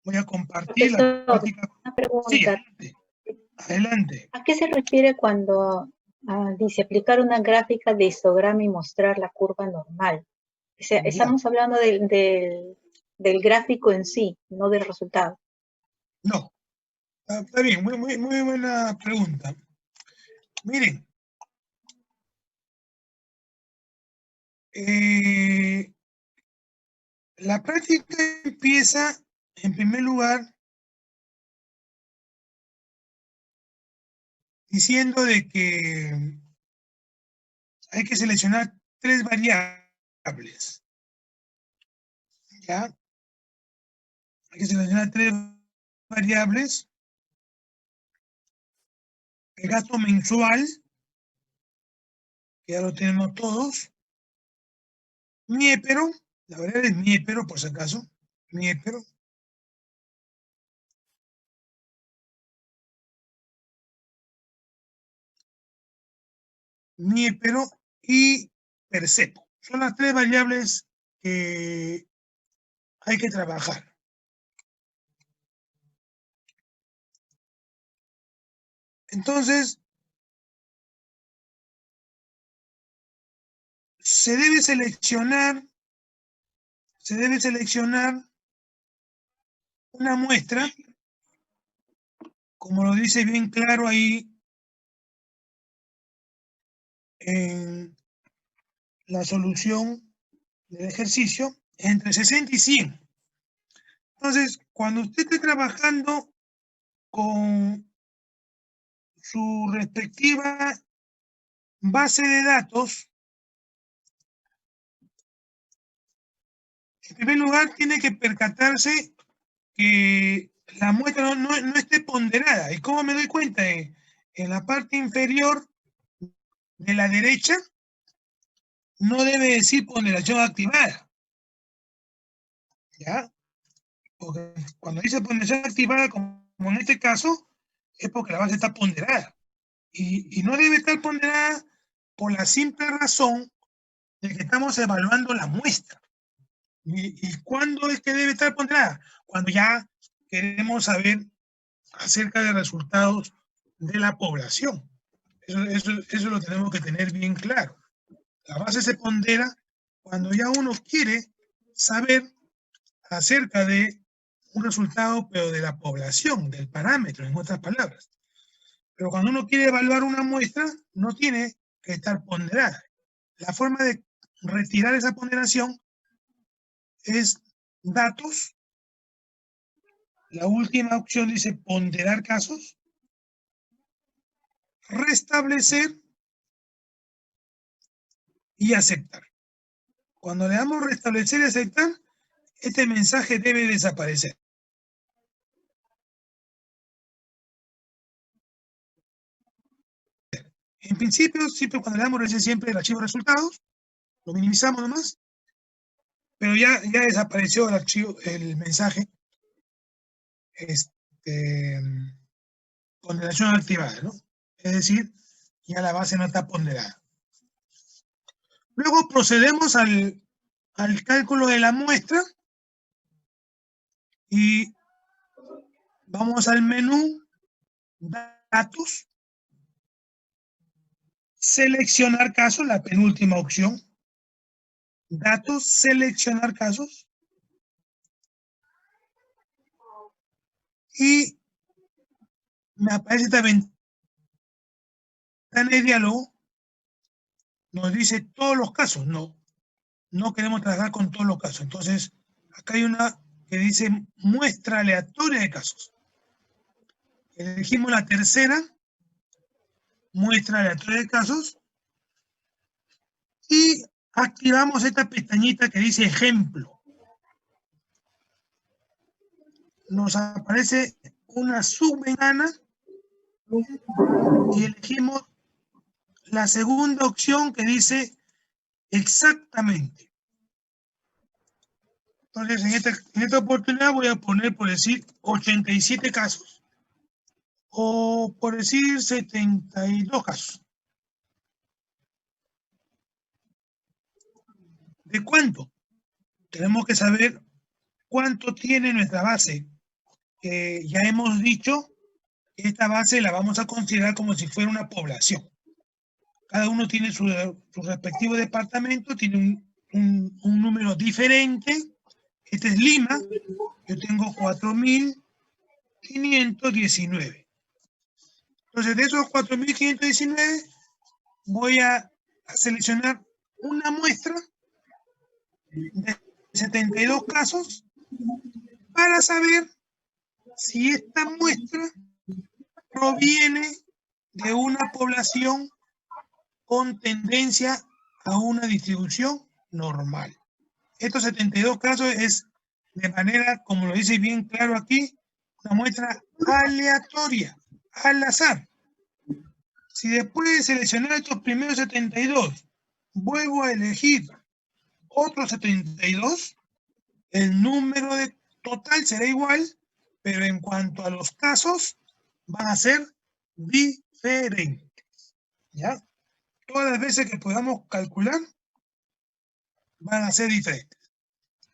Voy a compartir la práctica. Una pregunta. Sí, adelante. Adelante. ¿A qué se refiere cuando dice aplicar una gráfica de histograma y mostrar la curva normal? O sea, estamos hablando del gráfico en sí, no del resultado. No. Está bien, muy buena pregunta. Miren. La práctica empieza, en primer lugar, diciendo de que hay que seleccionar 3 variables. ¿Ya? Hay que seleccionar 3 variables. El gasto mensual, que ya lo tenemos todos. Miépero, la variable es miépero, por si acaso. Miépero. Miépero y percepo. Son las 3 variables que hay que trabajar. Entonces, se debe seleccionar una muestra, como lo dice bien claro ahí en la solución del ejercicio, entre 60 y 100. Entonces, cuando usted esté trabajando con su respectiva base de datos, en primer lugar tiene que percatarse que la muestra no esté ponderada. ¿Y cómo me doy cuenta? En la parte inferior de la derecha no debe decir ponderación activada. ¿Ya? Porque cuando dice ponderación activada, como en este caso, es porque la base está ponderada. Y no debe estar ponderada por la simple razón de que estamos evaluando la muestra. ¿Y cuándo es que debe estar ponderada? Cuando ya queremos saber acerca de resultados de la población. Eso lo tenemos que tener bien claro. La base se pondera cuando ya uno quiere saber acerca de un resultado, pero de la población, del parámetro, en otras palabras. Pero cuando uno quiere evaluar una muestra, no tiene que estar ponderada. La forma de retirar esa ponderación es datos. La última opción dice ponderar casos. Restablecer y aceptar. Cuando le damos restablecer y aceptar, este mensaje debe desaparecer. En principio, siempre cuando le damos restablecer siempre el archivo de resultados, lo minimizamos nomás, pero ya desapareció el archivo, el mensaje, ponderación activada, ¿no? Es decir, ya la base no está ponderada. Luego procedemos al cálculo de la muestra y vamos al menú, datos, seleccionar casos, la penúltima opción, datos, seleccionar casos, y me aparece esta ventana de diálogo, nos dice todos los casos. No queremos trabajar con todos los casos. Entonces, acá hay una que dice muestra aleatoria de casos. Elegimos la tercera, muestra aleatoria de casos, y activamos esta pestañita que dice ejemplo. Nos aparece una subventana y elegimos la segunda opción que dice exactamente. Entonces, en esta oportunidad voy a poner, por decir, 87 casos. O por decir 72 casos. ¿De cuánto? Tenemos que saber cuánto tiene nuestra base, ya hemos dicho que esta base la vamos a considerar como si fuera una población. Cada uno tiene su respectivo departamento, tiene un número diferente. Este es Lima, yo tengo 4.519. Entonces, de esos 4.519, voy a seleccionar una muestra de 72 casos para saber si esta muestra proviene de una población con tendencia a una distribución normal. Estos 72 casos es de manera, como lo dice bien claro aquí, una muestra aleatoria, al azar. Si después de seleccionar estos primeros 72, vuelvo a elegir otros 72, el número total será igual, pero en cuanto a los casos, van a ser diferentes. ¿Ya? Todas las veces que podamos calcular, van a ser diferentes.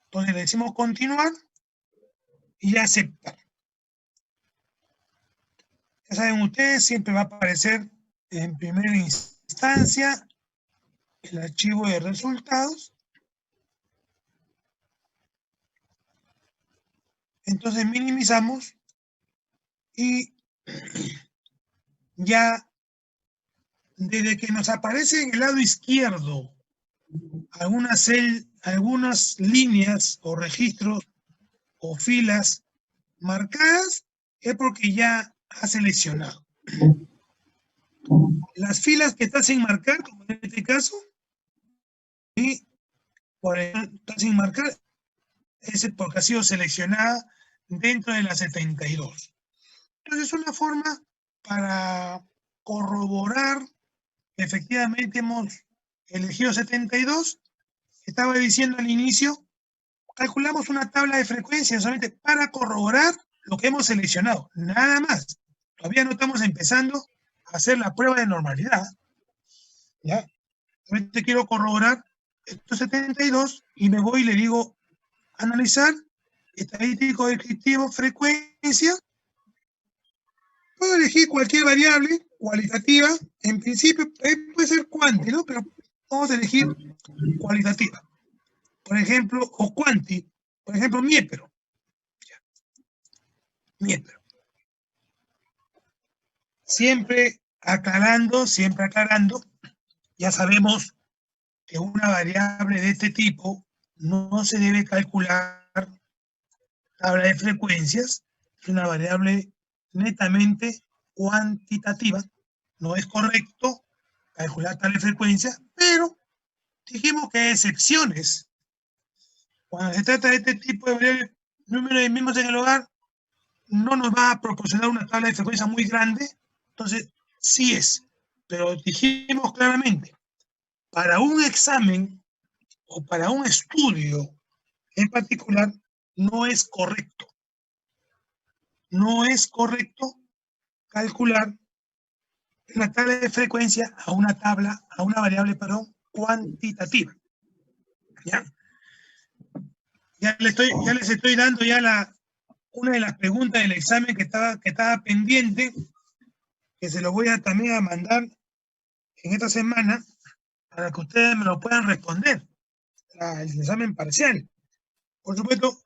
Entonces le decimos continuar y aceptar. Ya saben ustedes, siempre va a aparecer en primera instancia el archivo de resultados. Entonces minimizamos y ya desde que nos aparece en el lado izquierdo algunas líneas o registros o filas marcadas, es porque ya ha seleccionado. Las filas que están sin marcar, como en este caso, y por ejemplo, está sin marcar, es porque ha sido seleccionada dentro de las 72. Entonces es una forma para corroborar que efectivamente hemos elegido 72. Estaba diciendo al inicio, calculamos una tabla de frecuencia solamente para corroborar lo que hemos seleccionado, nada más. Todavía no estamos empezando a hacer la prueba de normalidad. ¿Ya? Solamente quiero corroborar estos 72 y me voy y le digo analizar, estadístico descriptivo, frecuencia. Puedo elegir cualquier variable cualitativa, en principio puede ser cuanti, ¿no? Pero vamos a elegir cualitativa. Por ejemplo, o cuanti, por ejemplo, miépero. Miépero. Siempre aclarando, ya sabemos que una variable de este tipo no se debe calcular tabla de frecuencias, es una variable netamente cuantitativa, no es correcto calcular tabla de frecuencias, pero dijimos que hay excepciones. Cuando se trata de este tipo de variables, número de miembros en el hogar, no nos va a proporcionar una tabla de frecuencia muy grande, entonces sí es, pero dijimos claramente, para un examen o para un estudio en particular, no es correcto. No es correcto calcular la tabla de frecuencia a una variable, cuantitativa. ¿Ya? Ya les estoy dando ya una de las preguntas del examen que estaba pendiente, que se lo voy a también a mandar en esta semana para que ustedes me lo puedan responder, el examen parcial. Por supuesto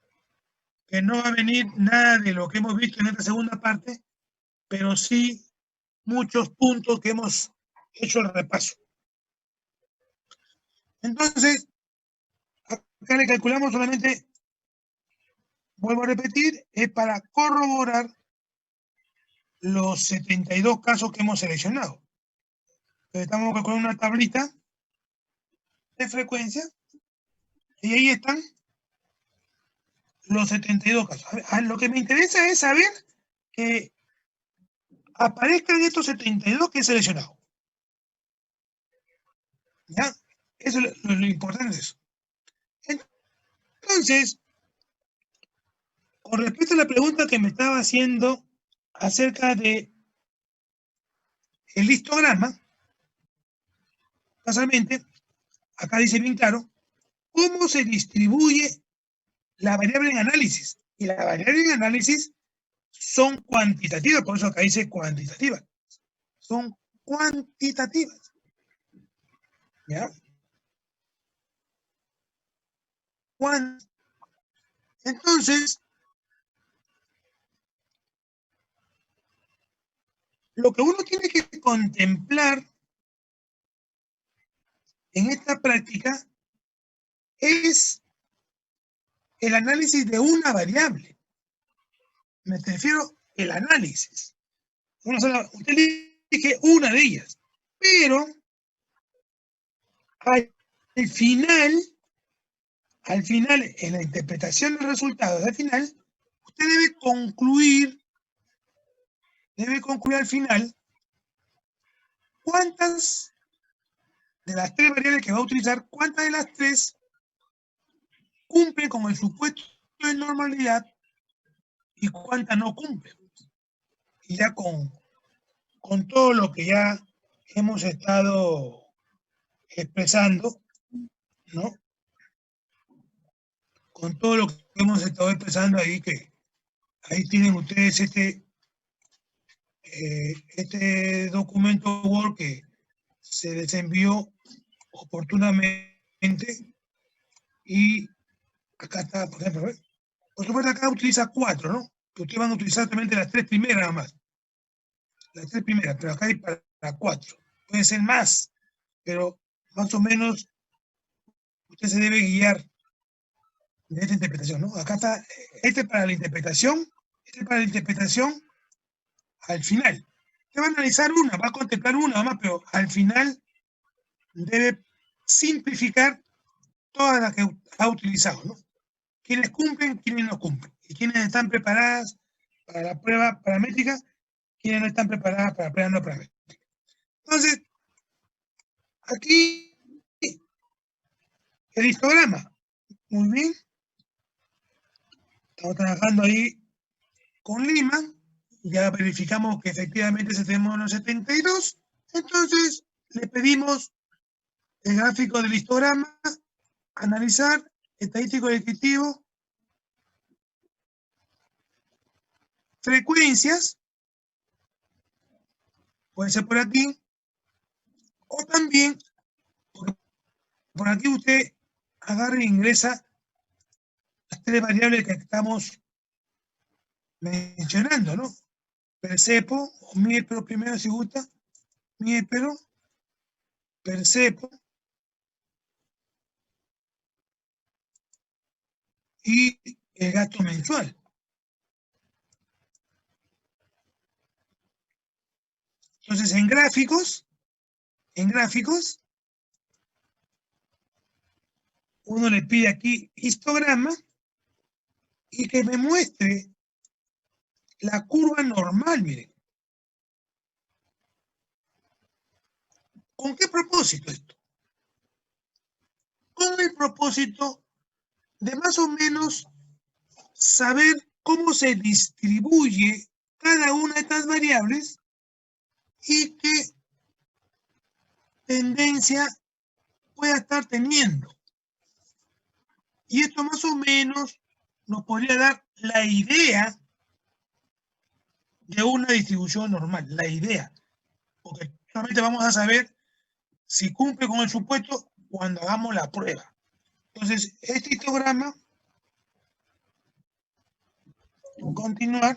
que no va a venir nada de lo que hemos visto en esta segunda parte, pero sí muchos puntos que hemos hecho el repaso. Entonces, acá le calculamos solamente, vuelvo a repetir, es para corroborar los 72 casos que hemos seleccionado. Entonces, estamos calculando una tablita de frecuencia y ahí están los 72 casos. Lo que me interesa es saber que aparezcan estos 72 que he seleccionado. ¿Ya? Eso es lo importante de eso. Entonces, con respecto a la pregunta que me estaba haciendo acerca de el histograma, casualmente, acá dice bien claro, cómo se distribuye la variable en análisis. Y la variable en análisis son cuantitativas, por eso acá dice cuantitativas. Son cuantitativas. ¿Ya? Entonces, lo que uno tiene que contemplar en esta práctica es el análisis de una variable. Me refiero al análisis. Usted elige una de ellas, pero al final, en la interpretación de los resultados, al final, usted debe concluir al final cuántas de las tres variables que va a utilizar, cuántas de las tres cumplen con el supuesto de normalidad y cuántas no cumplen. Y ya con todo lo que ya hemos estado expresando, ¿no? Con todo lo que hemos estado expresando ahí, que ahí tienen ustedes este documento Word que se les envió oportunamente, y acá está, por ejemplo, ¿ves? Por supuesto acá utiliza 4, ¿no? Que ustedes van a utilizar solamente las 3 primeras nada más. Las 3 primeras, pero acá hay para 4. Pueden ser más, pero más o menos usted se debe guiar de esta interpretación, ¿no? Acá está, para la interpretación, al final. Usted va a analizar una, va a contemplar una nada más, pero al final debe simplificar todas las que ha utilizado, ¿no? Quienes cumplen, quienes no cumplen. Y quienes están preparadas para la prueba paramétrica, quienes no están preparadas para la prueba no paramétrica. Entonces, aquí el histograma. Muy bien. Estamos trabajando ahí con Lima. Ya verificamos que efectivamente se tenemos los 72. Entonces, le pedimos el gráfico del histograma, analizar, estadístico descriptivo, frecuencias, puede ser por aquí, o también por aquí usted agarra e ingresa las 3 variables que estamos mencionando, ¿no? Percepo, o miespero primero si gusta, miespero, percepo, y el gasto mensual. Entonces, en gráficos, uno le pide aquí histograma y que me muestre la curva normal, miren. ¿Con qué propósito esto? Con el propósito de más o menos saber cómo se distribuye cada una de estas variables y qué tendencia pueda estar teniendo. Y esto más o menos nos podría dar la idea de una distribución normal, la idea. Porque solamente vamos a saber si cumple con el supuesto cuando hagamos la prueba. Entonces, este histograma, continuar,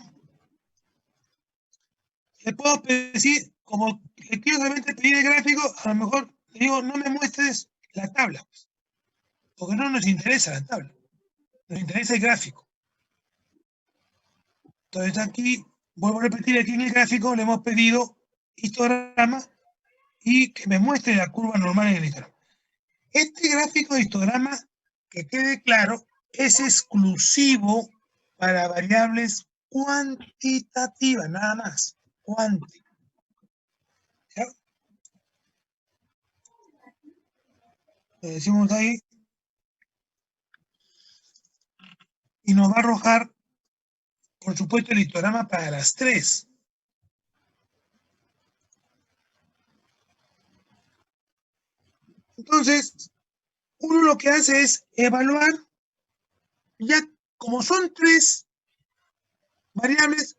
le puedo decir, como le quiero solamente pedir el gráfico, a lo mejor le digo, no me muestres la tabla, porque no nos interesa la tabla, nos interesa el gráfico. Entonces aquí, vuelvo a repetir, aquí en el gráfico le hemos pedido histograma y que me muestre la curva normal en el histograma. Este gráfico de histograma, que quede claro, es exclusivo para variables cuantitativas, nada más, cuántica. ¿Ya? Le decimos ahí, y nos va a arrojar, por supuesto, el histograma para las 3. Entonces, uno lo que hace es evaluar, ya como son 3 variables,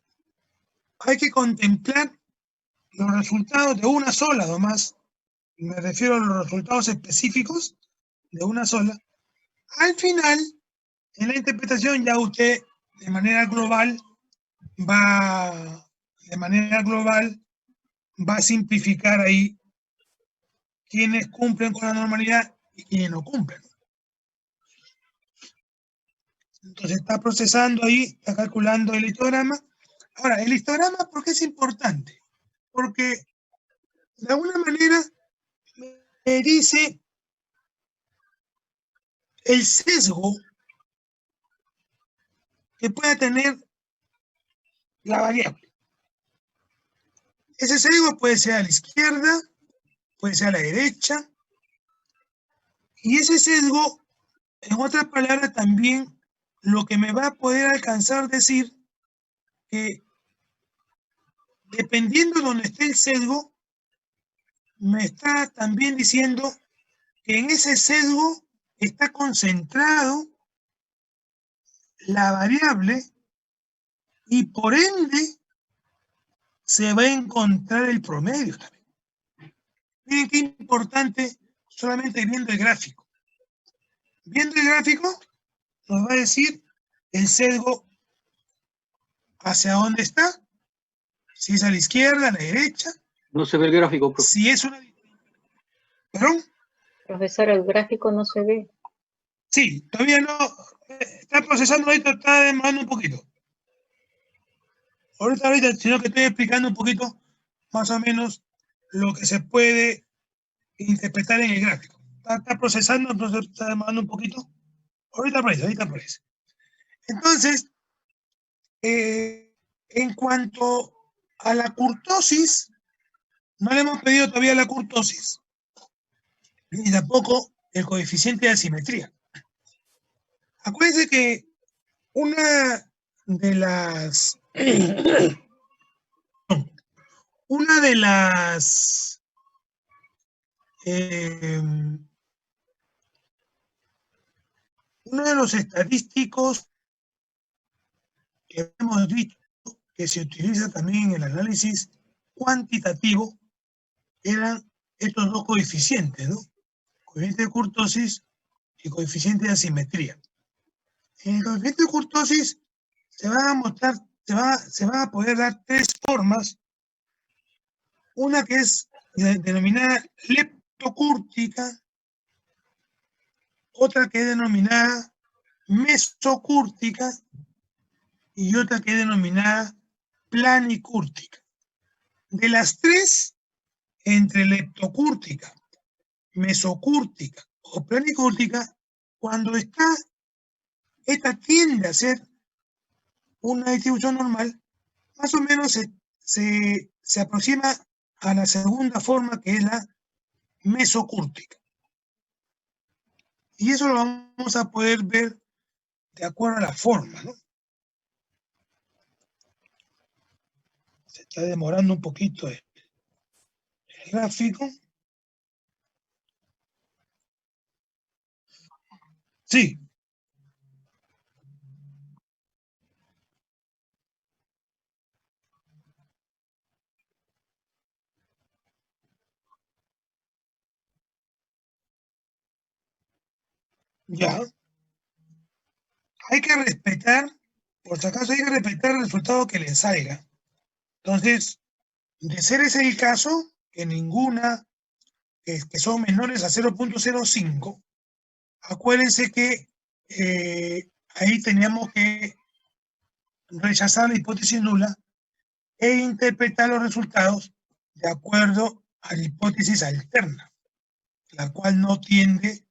hay que contemplar los resultados de una sola, nomás. Me refiero a los resultados específicos de una sola. Al final, en la interpretación ya usted de manera global va a simplificar ahí quienes cumplen con la normalidad y quienes no cumplen. Entonces está procesando ahí, está calculando el histograma. Ahora, el histograma, ¿por qué es importante? Porque de alguna manera me dice el sesgo que pueda tener la variable. Ese sesgo puede ser a la izquierda, puede ser a la derecha, y ese sesgo, en otras palabras, también lo que me va a poder alcanzar decir que dependiendo de donde esté el sesgo, me está también diciendo que en ese sesgo está concentrado la variable y por ende se va a encontrar el promedio también. Miren qué importante solamente viendo el gráfico. Viendo el gráfico nos va a decir el sesgo hacia dónde está, si es a la izquierda, a la derecha. No se ve el gráfico, profe. Si es una... ¿Perdón? Profesor, el gráfico no se ve. Sí, todavía no. Está procesando esto, está demorando un poquito. Ahorita, sino que estoy explicando un poquito más o menos lo que se puede interpretar en el gráfico. Está procesando, entonces está demorando un poquito. Ahorita aparece. Entonces, en cuanto a la kurtosis, no le hemos pedido todavía la kurtosis, ni tampoco el coeficiente de asimetría. Acuérdense que una de las uno de los estadísticos que hemos visto que se utiliza también en el análisis cuantitativo eran estos dos coeficientes, ¿no? Coeficiente de kurtosis y coeficiente de asimetría. En el coeficiente de kurtosis se van a mostrar, se van a poder dar tres formas. Una que es denominada leptocúrtica, otra que es denominada mesocúrtica y otra que es denominada planicúrtica. De las tres, entre leptocúrtica, mesocúrtica o planicúrtica, cuando esta tiende a ser una distribución normal, más o menos se aproxima a la segunda forma, que es la mesocúrtica. Y eso lo vamos a poder ver de acuerdo a la forma, ¿no? Se está demorando un poquito el gráfico. Sí. Ya. Hay que respetar, por si acaso hay que respetar el resultado que les salga. Entonces, de ser ese el caso, que ninguna, que son menores a 0.05, acuérdense que ahí teníamos que rechazar la hipótesis nula e interpretar los resultados de acuerdo a la hipótesis alterna, la cual no tiende,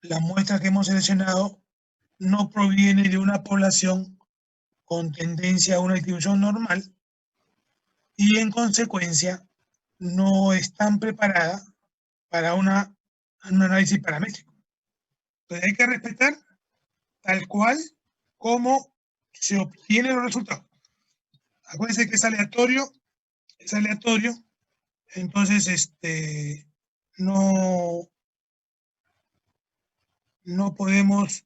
la muestra que hemos seleccionado no proviene de una población con tendencia a una distribución normal y en consecuencia no están preparadas para un análisis paramétrico. Entonces hay que respetar tal cual como se obtienen los resultados. Acuérdense que es aleatorio, entonces no podemos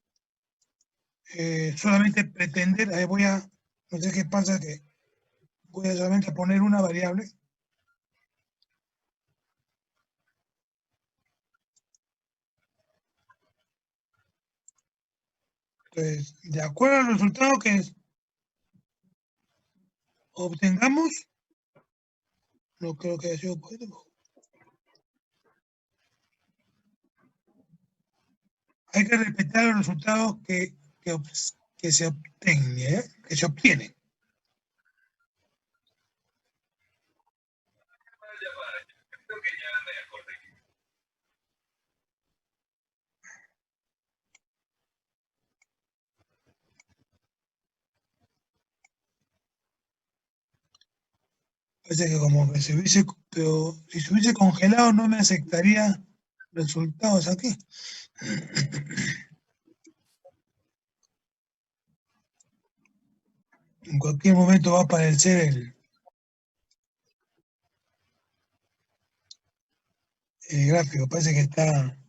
solamente pretender, ahí voy a No sé qué pasa, que voy a solamente poner una variable. Entonces, de acuerdo al resultado que obtengamos, no creo que haya sido positivo. Hay que respetar los resultados que se obtienen, que se obtienen. Parece que como que pero si se hubiese congelado no me aceptaría resultados aquí. En cualquier momento va a aparecer el gráfico. Parece que está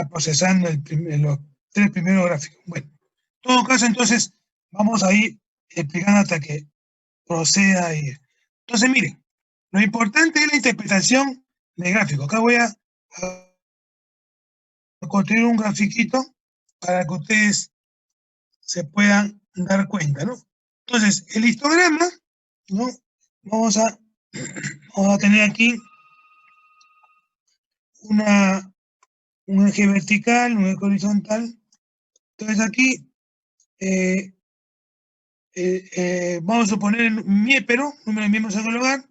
procesando los 3 primeros gráficos. Bueno, en todo caso, entonces, vamos a ir explicando hasta que proceda a ir. Entonces, miren, lo importante es la interpretación del gráfico. Acá voy a construir un grafiquito para que ustedes se puedan dar cuenta, ¿no? Entonces, el histograma, ¿no? Vamos a tener aquí un eje vertical, un eje horizontal. Entonces aquí vamos a suponer miépero, número de miembros en el hogar,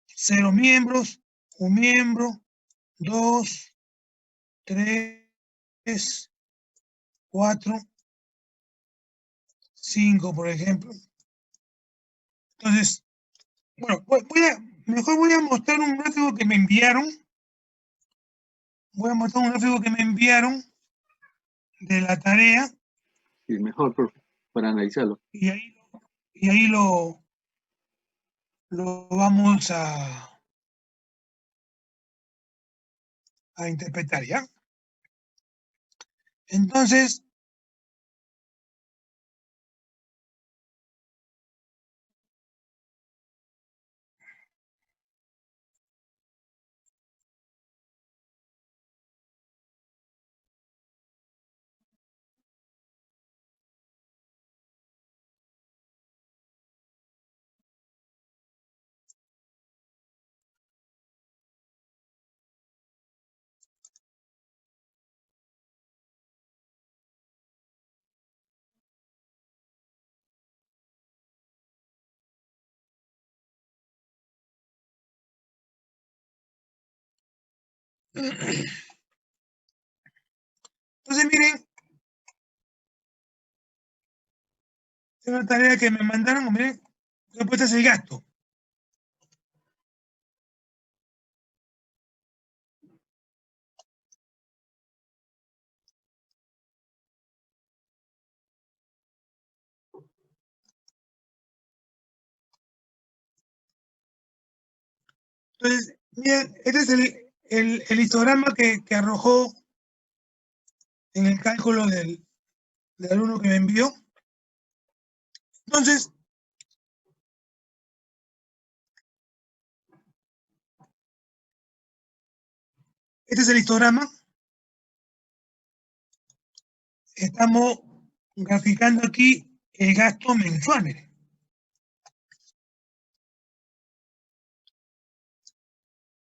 0 miembros, 1 miembro, 2, 3, 4, 5, por ejemplo. Entonces, bueno, mejor voy a mostrar un gráfico que me enviaron. Voy a mostrar un gráfico que me enviaron de la tarea. Sí, mejor, profe, para analizarlo. Y ahí lo vamos a interpretar, ¿ya? Entonces, miren, es una tarea que me mandaron, miren, la respuesta es el gasto. Entonces, miren, este es el histograma que arrojó en el cálculo del alumno que me envió. Entonces, este es el histograma. Estamos graficando aquí el gasto mensual, miren.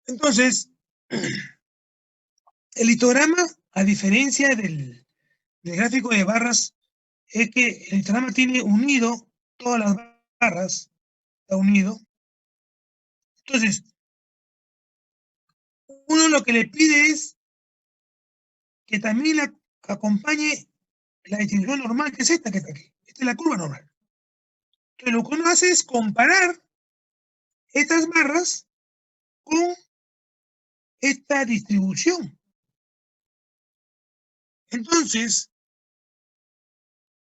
Entonces, el histograma, a diferencia del gráfico de barras, es que el histograma tiene unido todas las barras, está unido. Entonces, uno lo que le pide es que también acompañe la distribución normal, que es esta que está aquí. Esta es la curva normal. Entonces, lo que uno hace es comparar estas barras con esta distribución. Entonces,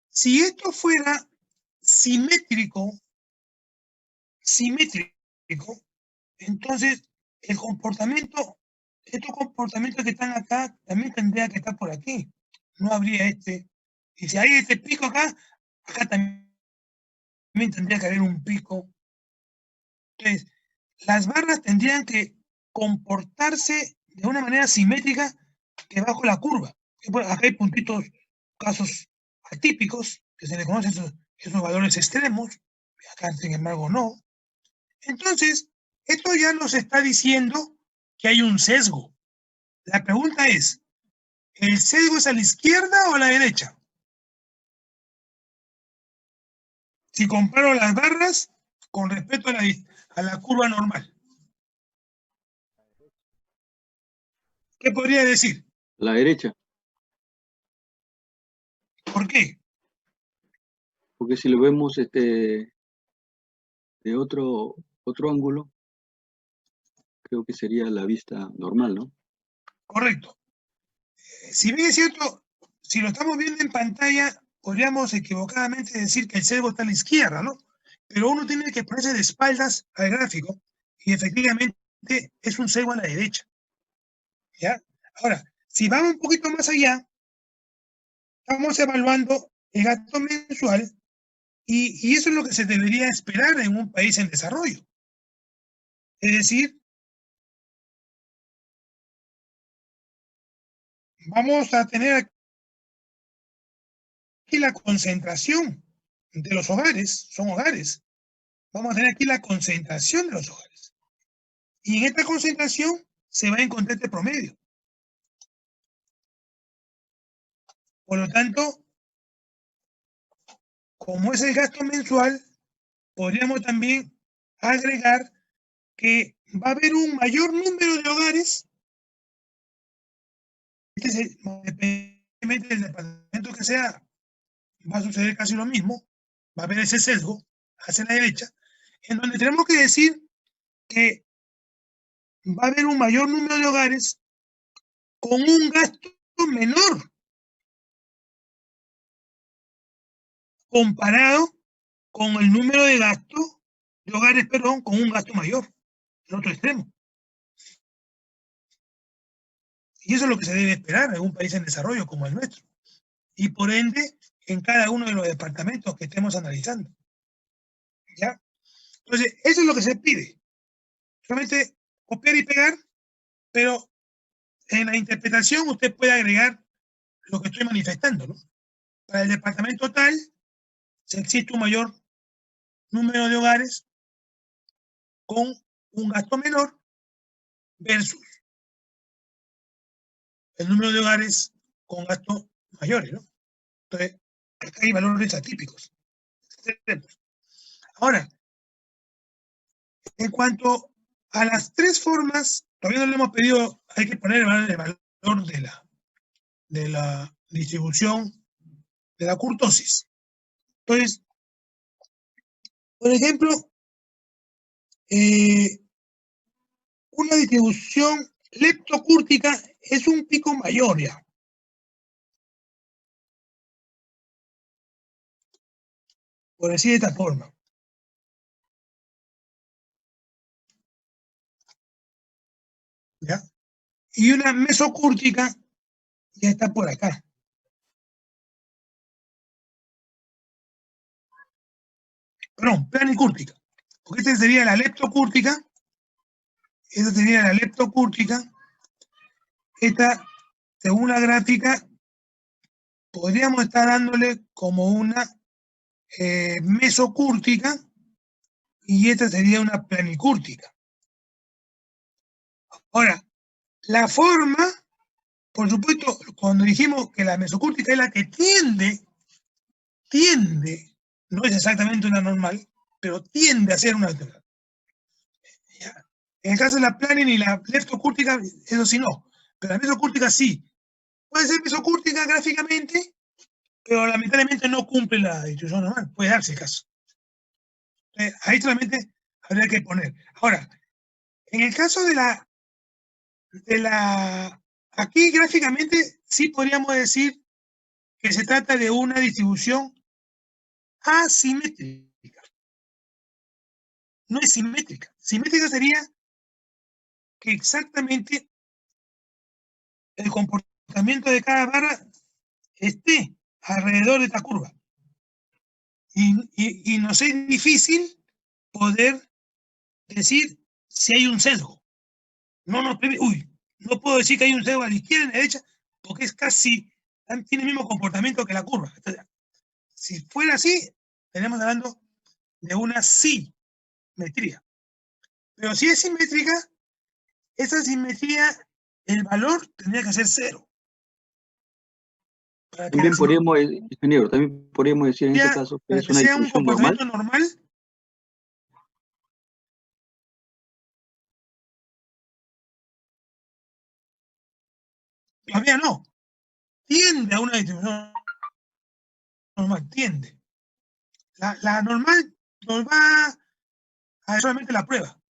si esto fuera simétrico, entonces el comportamiento, estos comportamientos que están acá también tendría que estar por aquí. No habría este. Y si hay este pico acá, acá también tendría que haber un pico. Entonces, las barras tendrían que comportarse de una manera simétrica que bajo la curva. Acá hay puntitos, casos atípicos, que se le conocen esos valores extremos, acá sin embargo no. Entonces, esto ya nos está diciendo que hay un sesgo. La pregunta es, ¿el sesgo es a la izquierda o a la derecha? Si comparo las barras con respecto a la curva normal. ¿Qué podría decir? La derecha. ¿Por qué? Porque si lo vemos de otro ángulo, creo que sería la vista normal, ¿no? Correcto. Si bien es cierto, si lo estamos viendo en pantalla, podríamos equivocadamente decir que el sesgo está a la izquierda, ¿no? Pero uno tiene que ponerse de espaldas al gráfico y efectivamente es un sesgo a la derecha. ¿Ya? Ahora, si vamos un poquito más allá, estamos evaluando el gasto mensual y eso es lo que se debería esperar en un país en desarrollo. Es decir, vamos a tener aquí la concentración de los hogares, son hogares. Vamos a tener aquí la concentración de los hogares. Y en esta concentración se va a encontrar este promedio. Por lo tanto, como es el gasto mensual, podríamos también agregar que va a haber un mayor número de hogares, independientemente del departamento que sea, va a suceder casi lo mismo, va a haber ese sesgo hacia la derecha, en donde tenemos que decir que va a haber un mayor número de hogares con un gasto menor comparado con el número de hogares, con un gasto mayor, el otro extremo. Y eso es lo que se debe esperar en un país en desarrollo como el nuestro. Y por ende, en cada uno de los departamentos que estemos analizando. ¿Ya? Entonces, eso es lo que se pide. Solamente copiar y pegar, pero en la interpretación usted puede agregar lo que estoy manifestando, ¿no? Para el departamento tal, si existe un mayor número de hogares con un gasto menor versus el número de hogares con gastos mayores, ¿no? Entonces, acá hay valores atípicos. Ahora, en cuanto a las tres formas, todavía no le hemos pedido, hay que poner el valor de la distribución de la kurtosis. Entonces, por ejemplo, una distribución leptocúrtica es un pico mayor ya. Por decir de esta forma. ¿Ya? Y una mesocúrtica ya está por acá. Perdón, planicúrtica. Porque esta sería la leptocúrtica. Esta sería la leptocúrtica. Esta, según la gráfica, podríamos estar dándole como una mesocúrtica y esta sería una planicúrtica. Ahora, la forma, por supuesto, cuando dijimos que la mesocúrtica es la que tiende, no es exactamente una normal, pero tiende a ser una alternativa. En el caso de la planin y la leptocúrtica, eso sí no, pero la mesocúrtica sí. Puede ser mesocúrtica gráficamente, pero lamentablemente no cumple la distribución normal, puede darse el caso. Ahí solamente habría que poner. Ahora, en el caso de aquí gráficamente sí podríamos decir que se trata de una distribución asimétrica. No es simétrica. Simétrica sería que exactamente el comportamiento de cada barra esté alrededor de esta curva. Y nos es difícil poder decir si hay un sesgo. No puedo decir que hay un sesgo a la izquierda y a la derecha, porque es casi, tiene el mismo comportamiento que la curva. Entonces, si fuera así, estaríamos hablando de una simetría. Pero si es simétrica, esa simetría, el valor tendría que ser 0. También podríamos, ingeniero, también podríamos decir en este caso que es una sea un distribución normal. comportamiento normal. Todavía no. Tiende a una distribución normal, tiende. La normal nos va a solamente la prueba.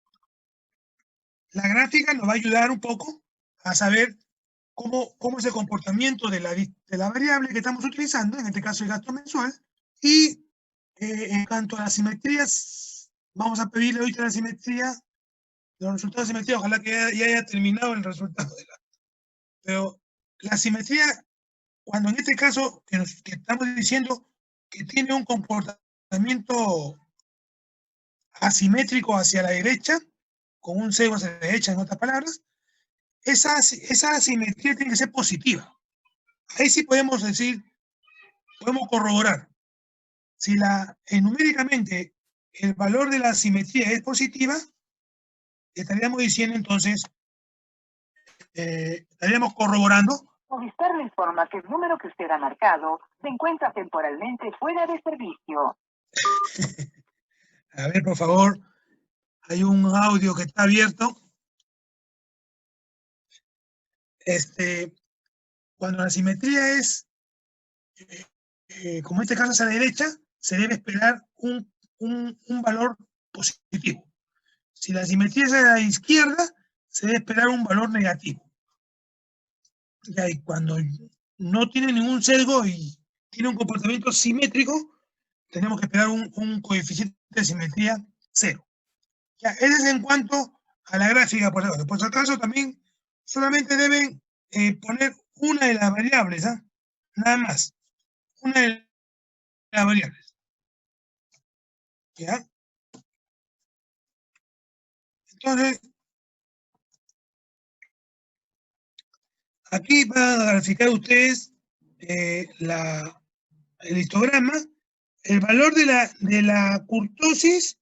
La gráfica nos va a ayudar un poco a saber cómo es el comportamiento de la variable que estamos utilizando, en este caso el gasto mensual, y en cuanto a las simetrías, vamos a pedirle ahorita la simetría, los resultados de simetría, ojalá que ya haya terminado el resultado pero la simetría, cuando en este caso que estamos diciendo que tiene un comportamiento asimétrico hacia la derecha, con un sesgo hacia la derecha, en otras palabras, esa asimetría tiene que ser positiva. Ahí sí podemos decir, podemos corroborar. Si numéricamente el valor de la simetría es positiva, estaríamos diciendo entonces, estaríamos corroborando. Movistar le informa que el número que usted ha marcado se encuentra temporalmente fuera de servicio. A ver, por favor, hay un audio que está abierto. Cuando la simetría es, como en este caso es a la derecha, se debe esperar un valor positivo. Si la simetría es a la izquierda, se debe esperar un valor negativo. Y cuando no tiene ningún sesgo y tiene un comportamiento simétrico, tenemos que esperar un coeficiente de simetría 0. Ya, ese es en cuanto a la gráfica, por ejemplo. Por si acaso también solamente deben poner una de las variables, ¿ah? Nada más. Una de las variables. ¿Ya? Entonces, aquí van a graficar ustedes el histograma. El valor de la kurtosis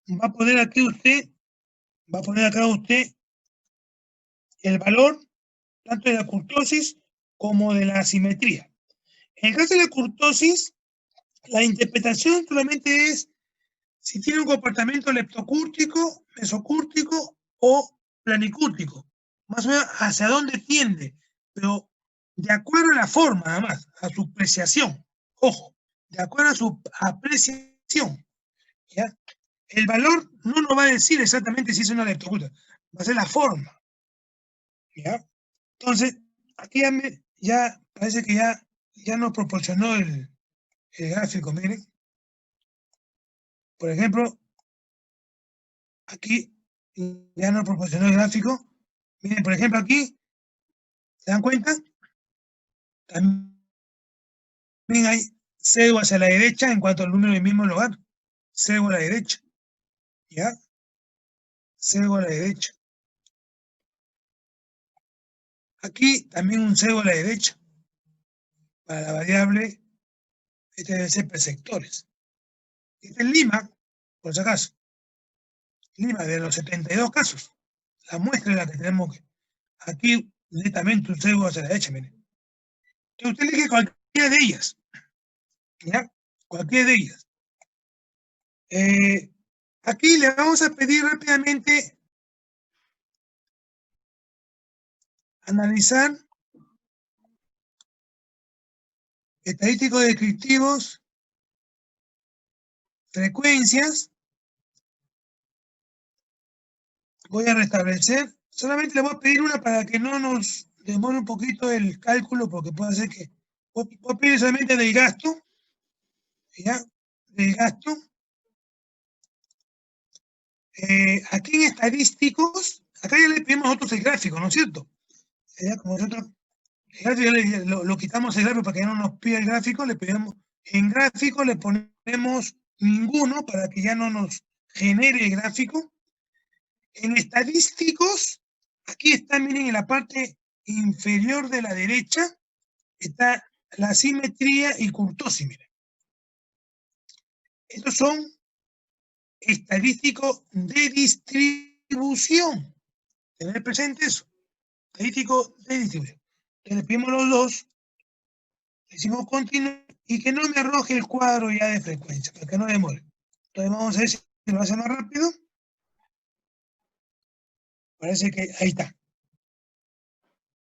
va a poner acá usted el valor tanto de la kurtosis como de la asimetría. En el caso de la kurtosis, la interpretación solamente es si tiene un comportamiento leptocúrtico, mesocúrtico o planicúrtico. Más o menos hacia dónde tiende, pero de acuerdo a la forma, nada más, a su apreciación. Ojo, de acuerdo a su apreciación. ¿Ya? El valor no nos va a decir exactamente si es una leptocúrtica, va a ser la forma. ¿Ya? Entonces, aquí ya parece que ya nos proporcionó el gráfico, miren. Por ejemplo, aquí ya nos proporcionó el gráfico. Miren, por ejemplo, aquí, ¿se dan cuenta? También hay sesgo hacia la derecha en cuanto al número del mismo lugar. Sesgo a la derecha. ¿Ya? Sesgo a la derecha. Aquí también un sesgo a la derecha. Para la variable, este debe ser persectores. Este es Lima, por si acaso. Lima, de los 72 casos. La muestra es la que tenemos que. Aquí, netamente un sesgo hacia la derecha, miren. Entonces usted elige cualquiera de ellas. ¿Ya? Cualquiera de ellas. Aquí le vamos a pedir rápidamente analizar estadísticos descriptivos, frecuencias. Voy a restablecer. Solamente le voy a pedir una para que no nos demore un poquito el cálculo, porque puede ser que. Voy a pedir solamente del gasto. ¿Ya? Del gasto. Aquí en estadísticos, acá ya le pedimos nosotros el gráfico, ¿no es cierto? Ya, como nosotros, el gráfico ya lo quitamos el gráfico para que no nos pida el gráfico, le pedimos en gráfico, le ponemos ponemos ninguno para que ya no nos genere el gráfico. En estadísticos, aquí está, miren, en la parte inferior de la derecha, está la simetría y kurtosis, miren. Estos son estadísticos de distribución. Tener presente eso. Estadístico de distribución. Entonces le pedimos los dos, le decimos continuo y que no me arroje el cuadro ya de frecuencia, para que no demore. Entonces vamos a ver si lo hace más rápido. Parece que ahí está.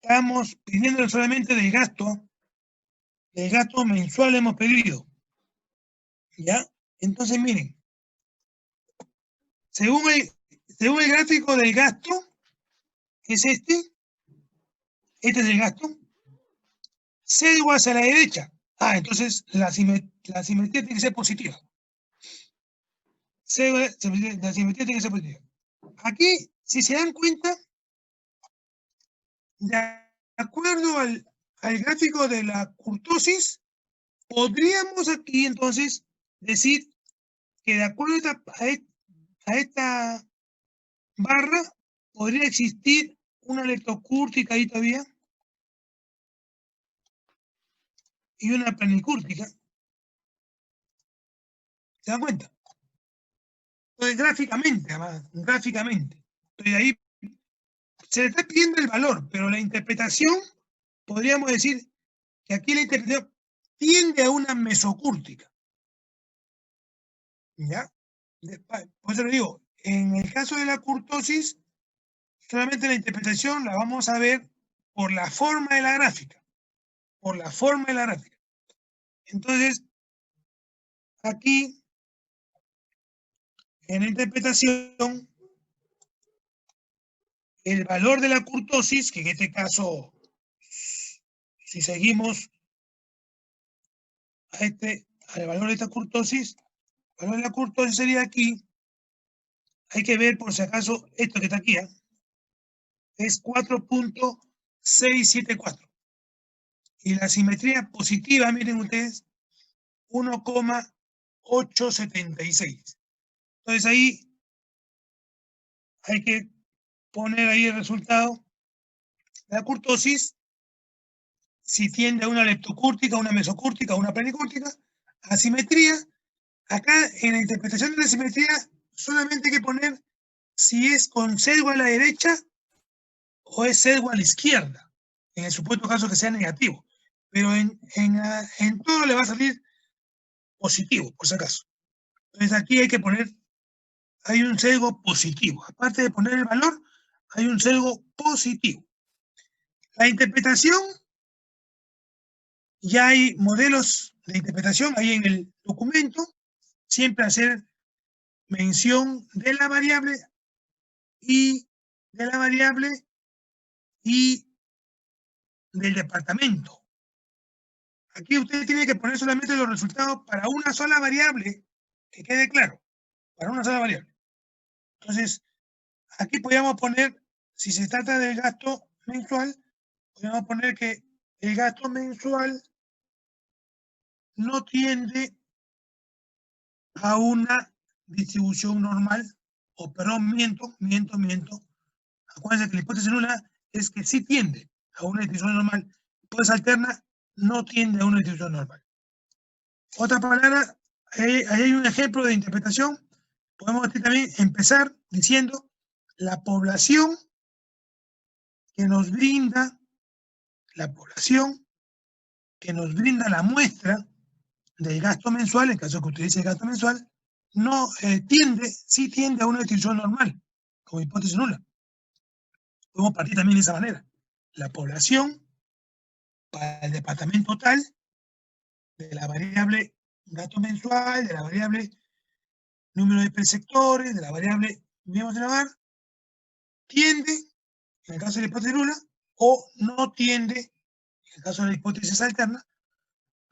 Estamos pidiendo solamente del gasto mensual hemos pedido. ¿Ya? Entonces miren, según el gráfico del gasto, es este es el gasto, C igual hacia la derecha. Entonces la simetría tiene que ser positiva. La simetría tiene que ser positiva. Aquí, si se dan cuenta, de acuerdo al gráfico de la kurtosis, podríamos aquí entonces decir que de acuerdo a esta barra podría existir una leptocúrtica ahí todavía y una planicúrtica. ¿Se dan cuenta? Entonces, gráficamente, además, gráficamente. Entonces, ahí se le está pidiendo el valor, pero la interpretación, podríamos decir que aquí la interpretación tiende a una mesocúrtica. ¿Ya? Por eso le digo, en el caso de la kurtosis, solamente la interpretación la vamos a ver por la forma de la gráfica. Por la forma de la gráfica. Entonces, aquí, en la interpretación, el valor de la kurtosis, que en este caso, si seguimos al valor de esta kurtosis, el valor de la kurtosis sería aquí, hay que ver por si acaso esto que está aquí, es 4.674. Y la simetría positiva, miren ustedes, 1,876. Entonces ahí hay que poner ahí el resultado. La kurtosis, si tiende a una leptocúrtica, una mesocúrtica, una planicúrtica, asimetría, acá en la interpretación de la simetría solamente hay que poner si es con sesgo a la derecha o es sesgo a la izquierda, en el supuesto caso que sea negativo. Pero en todo le va a salir positivo, por si acaso. Entonces aquí hay que poner, hay un sesgo positivo. Aparte de poner el valor, hay un sesgo positivo. La interpretación, ya hay modelos de interpretación ahí en el documento, siempre hacer mención de la variable y del departamento. Aquí usted tiene que poner solamente los resultados para una sola variable, que quede claro, para una sola variable. Entonces, aquí podríamos poner, si se trata del gasto mensual, podríamos poner que el gasto mensual no tiende a una distribución normal, o perdón, miento. Acuérdense que la hipótesis nula es que sí tiende a una distribución normal. La hipótesis alterna no tiende a una distribución normal. Otra palabra, ahí hay un ejemplo de interpretación. Podemos también empezar diciendo la población que nos brinda la muestra del gasto mensual, en caso que utilice el gasto mensual, no sí tiende a una distribución normal, como hipótesis nula. Podemos partir también de esa manera. La población para el departamento total de la variable gasto mensual, de la variable número de perceptores, de la variable miembros del hogar, tiende, en el caso de la hipótesis nula, o no tiende, en el caso de la hipótesis alterna,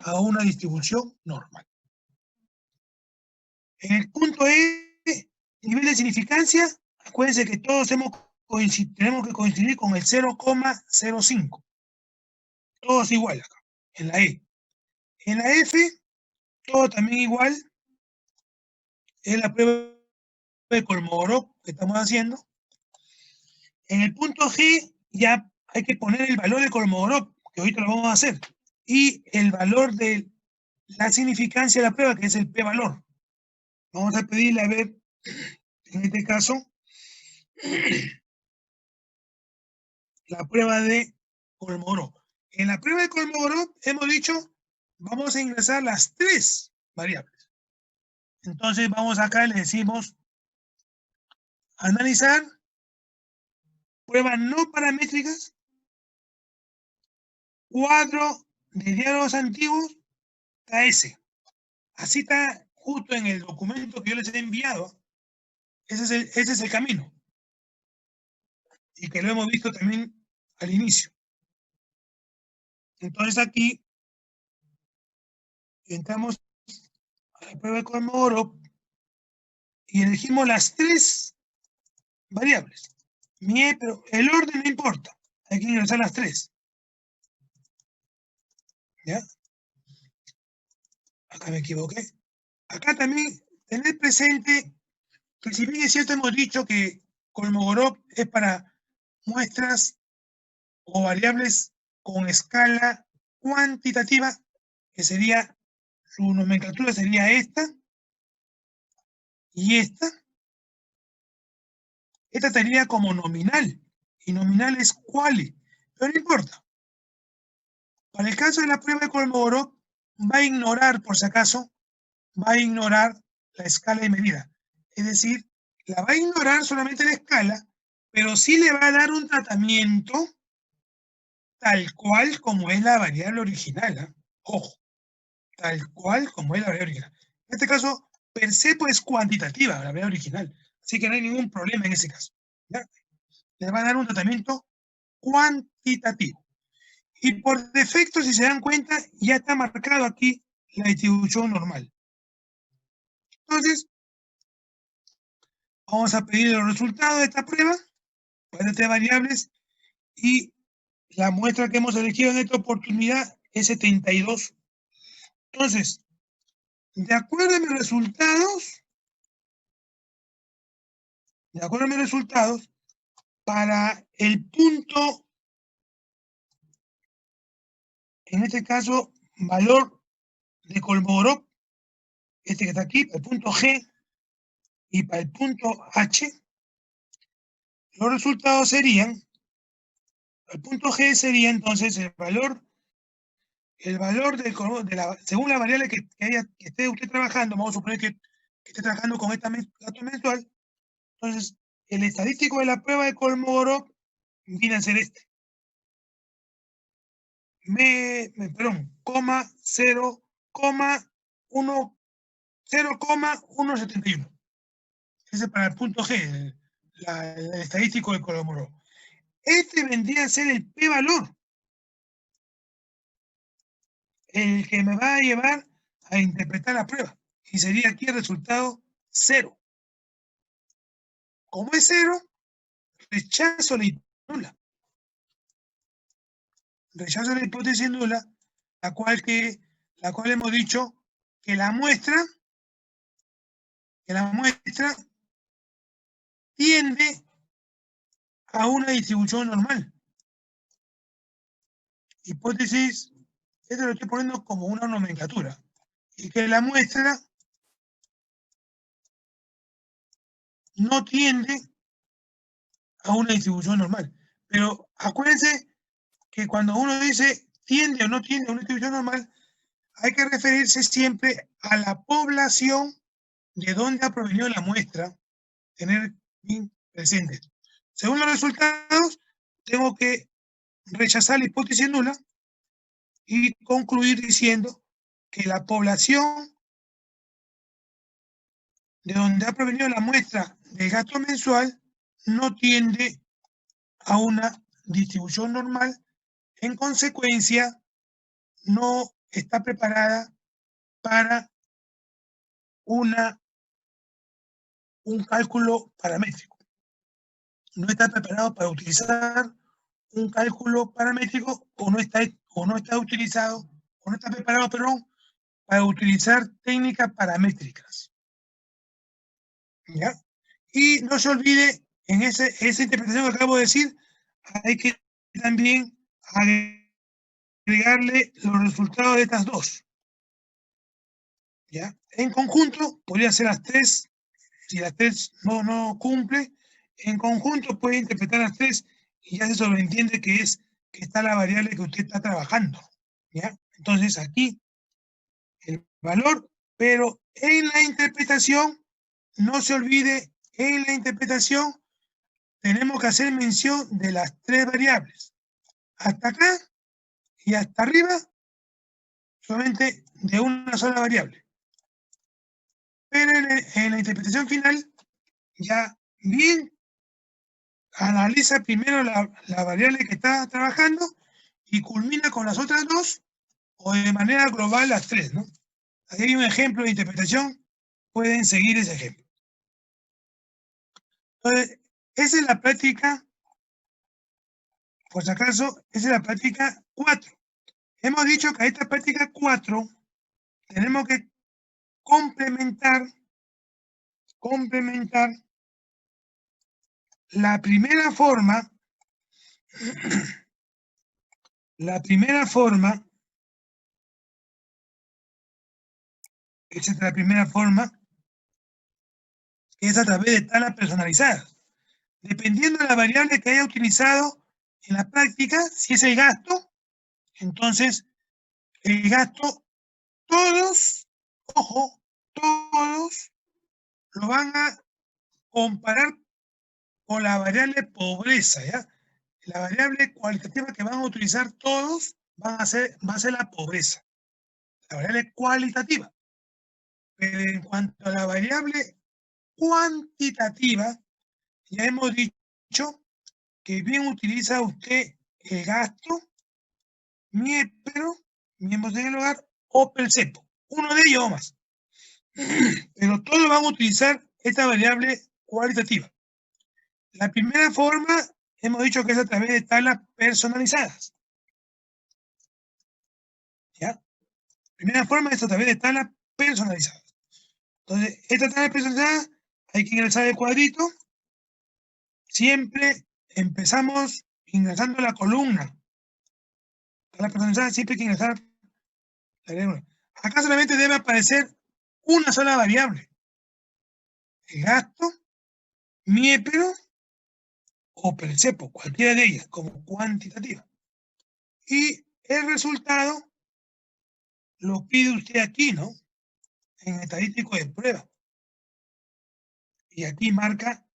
a una distribución normal. En el punto E, nivel de significancia, acuérdense que todos tenemos que coincidir con el 0,05. Todos igual acá, en la E. En la F, todo también igual, es la prueba de Kolmogorov que estamos haciendo. En el punto G ya hay que poner el valor de Kolmogorov, que ahorita lo vamos a hacer, y el valor de la significancia de la prueba, que es el p-valor. Vamos a pedirle a ver, en este caso, la prueba de Kolmogorov. En la prueba de Kolmogorov hemos dicho, vamos a ingresar las 3 variables. Entonces vamos acá y le decimos, analizar pruebas no paramétricas, cuadro de diálogos antiguos, KS. Así está justo en el documento que yo les he enviado. Ese es el camino. Y que lo hemos visto también al inicio. Entonces aquí entramos a la prueba de Kolmogorov y elegimos las 3 variables. Pero el orden no importa. Hay que ingresar las 3. ¿Ya? Acá me equivoqué. Acá también tener presente que si bien es cierto hemos dicho que Kolmogorov es para muestras o variables con escala cuantitativa, que sería, su nomenclatura sería esta y esta. Esta estaría como nominal, y nominal es quali, pero no importa. Para el caso de la prueba de Kolmogorov, va a ignorar, por si acaso, va a ignorar la escala de medida. Es decir, la va a ignorar solamente la escala, pero sí le va a dar un tratamiento tal cual como es la variable original. ¿Eh? Ojo, tal cual como es la variable original. En este caso, percepo es cuantitativa, la variable original. Así que no hay ningún problema en ese caso. ¿Ya? Le va a dar un tratamiento cuantitativo. Y por defecto, si se dan cuenta, ya está marcado aquí la distribución normal. Entonces, vamos a pedir los resultados de esta prueba para estas variables y la muestra que hemos elegido en esta oportunidad es 72. Entonces, de acuerdo a mis resultados, para el punto, en este caso, valor de Kolmogorov, este que está aquí, para el punto G y para el punto H, los resultados serían, el punto G sería entonces el valor según la variable que esté usted trabajando, vamos a suponer que esté trabajando con esta dato mensual, entonces el estadístico de la prueba de Kolmogorov viene a ser este. Perdón, 0,171. Ese es para el punto G, el estadístico de Kolmogorov. Este vendría a ser el p-valor, el que me va a llevar a interpretar la prueba. Y sería aquí el resultado 0. Como es 0, rechazo la hipótesis nula. Rechazo la hipótesis nula, la cual hemos dicho que la muestra tiende a una distribución normal. Hipótesis, esto lo estoy poniendo como una nomenclatura. Y que la muestra no tiende a una distribución normal. Pero acuérdense que cuando uno dice tiende o no tiende a una distribución normal, hay que referirse siempre a la población de donde ha provenido la muestra, tener bien presente. Según los resultados, tengo que rechazar la hipótesis nula y concluir diciendo que la población de donde ha provenido la muestra del gasto mensual no tiende a una distribución normal, en consecuencia, no está preparada para un cálculo paramétrico. No está preparado para utilizar un cálculo paramétrico o no está preparado, para utilizar técnicas paramétricas. ¿Ya? Y no se olvide, en esa interpretación que acabo de decir, hay que también agregarle los resultados de estas dos. ¿Ya? En conjunto, podría ser las tres, si las tres no cumple, en conjunto puede interpretar las tres y ya se sobreentiende que está la variable que usted está trabajando. ¿Ya? Entonces aquí el valor, pero en la interpretación, no se olvide, en la interpretación tenemos que hacer mención de las tres variables. Hasta acá y hasta arriba, solamente de una sola variable. Pero en la interpretación final, ya bien analiza primero la variable que está trabajando y culmina con las otras dos, o de manera global las tres, ¿no? Aquí hay un ejemplo de interpretación, pueden seguir ese ejemplo. Entonces, esa es la práctica, por si acaso, esa es la práctica 4. Hemos dicho que a esta práctica 4 tenemos que complementar la primera forma, esa es la primera forma, que es a través de tablas personalizadas. Dependiendo de la variable que haya utilizado en la práctica, si es el gasto, entonces el gasto, todos, ojo, todos lo van a comparar con la variable pobreza, ¿ya? La variable cualitativa que van a utilizar todos va a ser la pobreza, la variable cualitativa. Pero en cuanto a la variable cuantitativa, ya hemos dicho que bien utiliza usted el gasto, miembro en el hogar o percepo, uno de ellos o más. Pero todos van a utilizar esta variable cualitativa. La primera forma, hemos dicho que es a través de tablas personalizadas. ¿Ya? La primera forma es a través de tablas personalizadas. Entonces, esta tabla personalizada hay que ingresar el cuadrito. Siempre empezamos ingresando la columna. Tabla personalizada siempre hay que ingresar la columna. Acá solamente debe aparecer una sola variable. El gasto, miembro o percepo, cualquiera de ellas, como cuantitativa. Y el resultado lo pide usted aquí, ¿no? En estadístico de prueba. Y aquí marca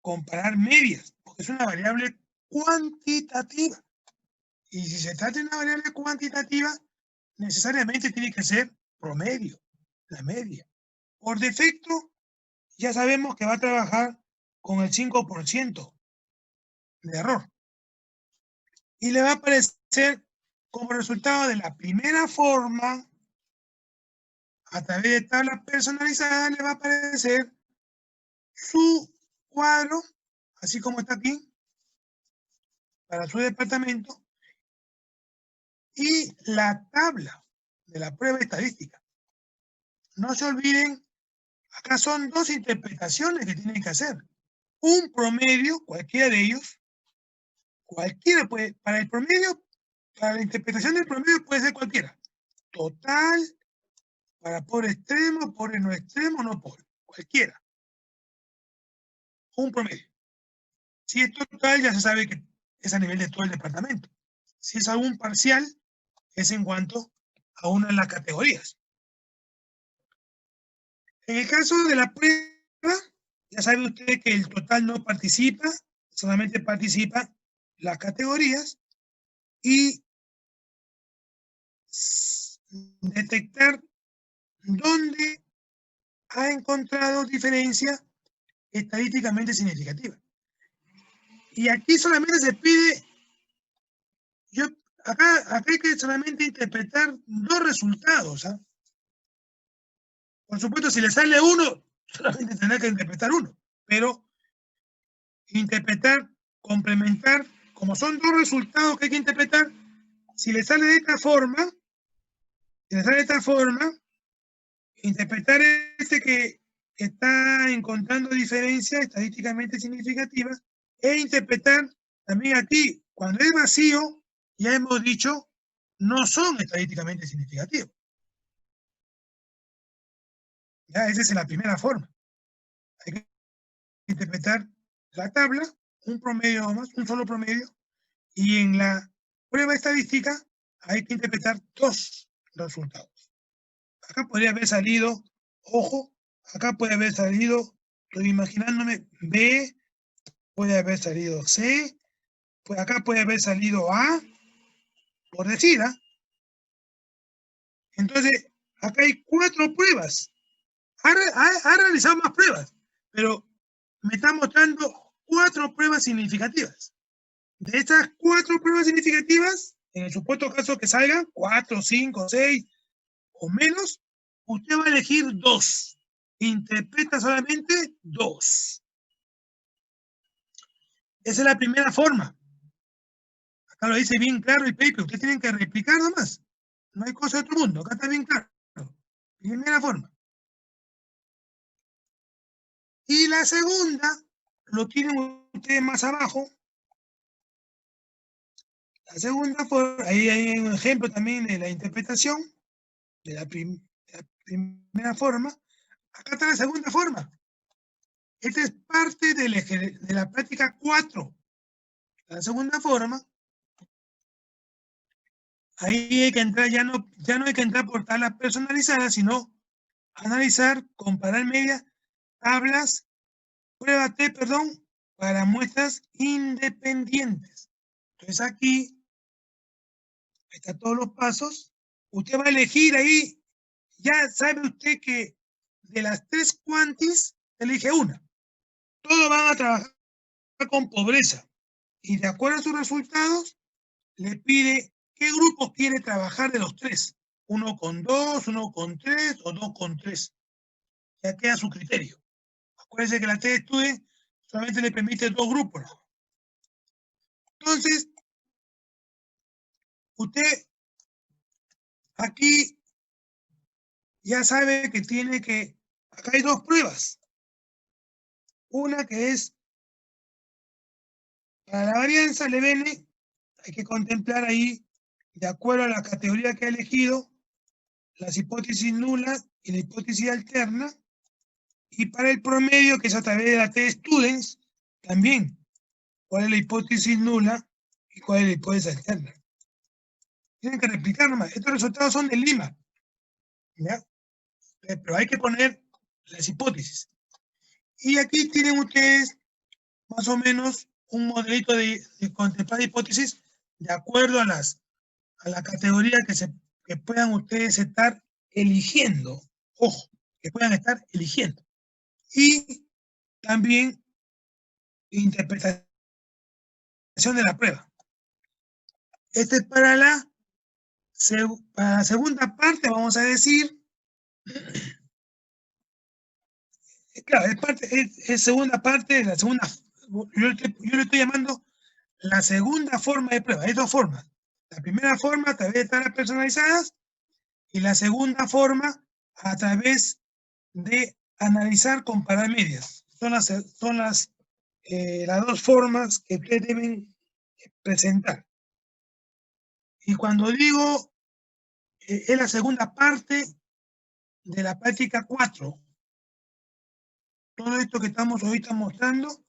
comparar medias, porque es una variable cuantitativa. Y si se trata de una variable cuantitativa, necesariamente tiene que ser promedio, la media. Por defecto, ya sabemos que va a trabajar con el 5% de error. Y le va a aparecer como resultado de la primera forma, a través de tablas personalizadas, le va a aparecer su cuadro, así como está aquí, para su departamento, y la tabla de la prueba estadística. No se olviden, acá son dos interpretaciones que tienen que hacer. Un promedio, cualquiera de ellos, cualquiera puede, para el promedio, para la interpretación del promedio puede ser cualquiera. Total, para pobre extremo, pobre no extremo, no pobre, cualquiera. Un promedio. Si es total, ya se sabe que es a nivel de todo el departamento. Si es algún parcial, es en cuanto a una de las categorías. En el caso de la prueba, ya sabe usted que el total no participa, solamente participa las categorías y detectar dónde ha encontrado diferencia estadísticamente significativa. Y aquí solamente se pide, acá hay que solamente interpretar dos resultados, ¿eh? Por supuesto, si le sale uno, solamente tendrá que interpretar uno, pero interpretar, complementar, como son dos resultados que hay que interpretar, si le sale de esta forma, interpretar este que está encontrando diferencias estadísticamente significativas e interpretar también aquí, cuando es vacío, ya hemos dicho, no son estadísticamente significativos. Ya, esa es la primera forma. Hay que interpretar la tabla, un promedio o más, un solo promedio, y en la prueba estadística hay que interpretar dos resultados. Acá podría haber salido, ojo, acá puede haber salido, estoy imaginándome, B, puede haber salido C, pues acá puede haber salido A, por decir, ¿ah? Entonces, acá hay 4 pruebas. Ha realizado más pruebas, pero me está mostrando 4 pruebas significativas. De estas 4 pruebas significativas, en el supuesto caso que salgan 4, 5, 6 o menos, usted va a elegir 2. Interpreta solamente 2. Esa es la primera forma. Acá lo dice bien claro el paper. Ustedes tienen que replicar nomás. No hay cosa de otro mundo. Acá está bien claro. Primera forma. Y la segunda, lo tienen ustedes más abajo. La segunda forma, ahí hay un ejemplo también de la interpretación de la primera forma. Acá está la segunda forma. Esta es parte de la práctica 4. La segunda forma, ahí hay que entrar, ya no hay que entrar por tablas personalizadas, sino analizar, comparar medias, tablas, prueba T, perdón, para muestras independientes. Entonces aquí están todos los pasos. Usted va a elegir ahí, ya sabe usted que de las 3 cuantis, elige una. Todos van a trabajar con pobreza. Y de acuerdo a sus resultados, le pide qué grupo quiere trabajar de los 3. 1 con 2, 1 con 3 o 2 con 3. Ya queda a su criterio. Acuérdense que la T-Student solamente le permite 2 grupos. Entonces, usted aquí ya sabe que tiene que... Acá hay 2 pruebas. Una que es para la varianza, le viene, hay que contemplar ahí, de acuerdo a la categoría que ha elegido, las hipótesis nulas y la hipótesis alterna. Y para el promedio, que es a través de la T-Students, también, cuál es la hipótesis nula y cuál es la hipótesis alterna. Tienen que replicar nomás. Estos resultados son de Lima, ¿ya? Pero hay que poner las hipótesis. Y aquí tienen ustedes más o menos un modelito de contemplar hipótesis de acuerdo a la categoría que puedan ustedes estar eligiendo. Ojo, que puedan estar eligiendo. Y también interpretación de la prueba. Este es para la segunda parte, vamos a decir. Claro, es segunda parte, la segunda, yo le estoy llamando la segunda forma de prueba. Hay 2 formas. La primera forma a través de tablas personalizadas y la segunda forma a través de analizar, comparar medias. Son las 2 formas que ustedes deben presentar. Y cuando digo es la segunda parte de la práctica 4. Todo esto que estamos ahorita mostrando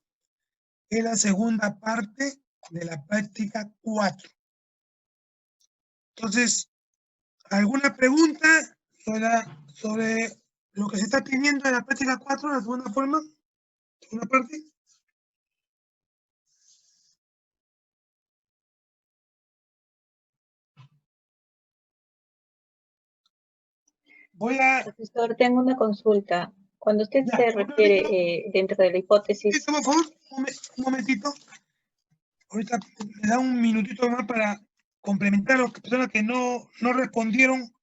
es la segunda parte de la práctica 4. Entonces, ¿alguna pregunta sobre lo que se está teniendo en la práctica 4, la segunda forma? ¿Segunda parte? Profesor, tengo una consulta. Cuando usted Ya, se refiere dentro de la hipótesis... Por favor, un momentito. Ahorita me da un minutito más para complementar a las personas que no respondieron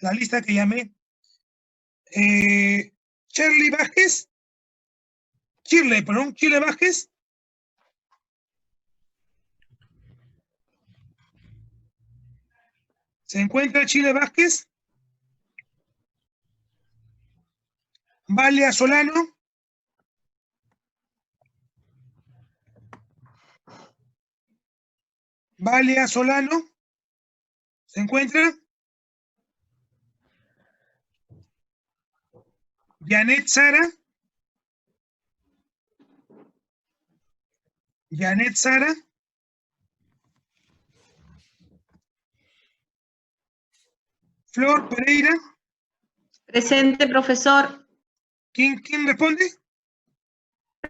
la lista que llamé. Shirley Vázquez. ¿Se encuentra Chile Vázquez? Valia Solano. Valia Solano. ¿Se encuentra? Janet Sara. Janet Sara. Flor Pereira. Presente, profesor. ¿Quién responde?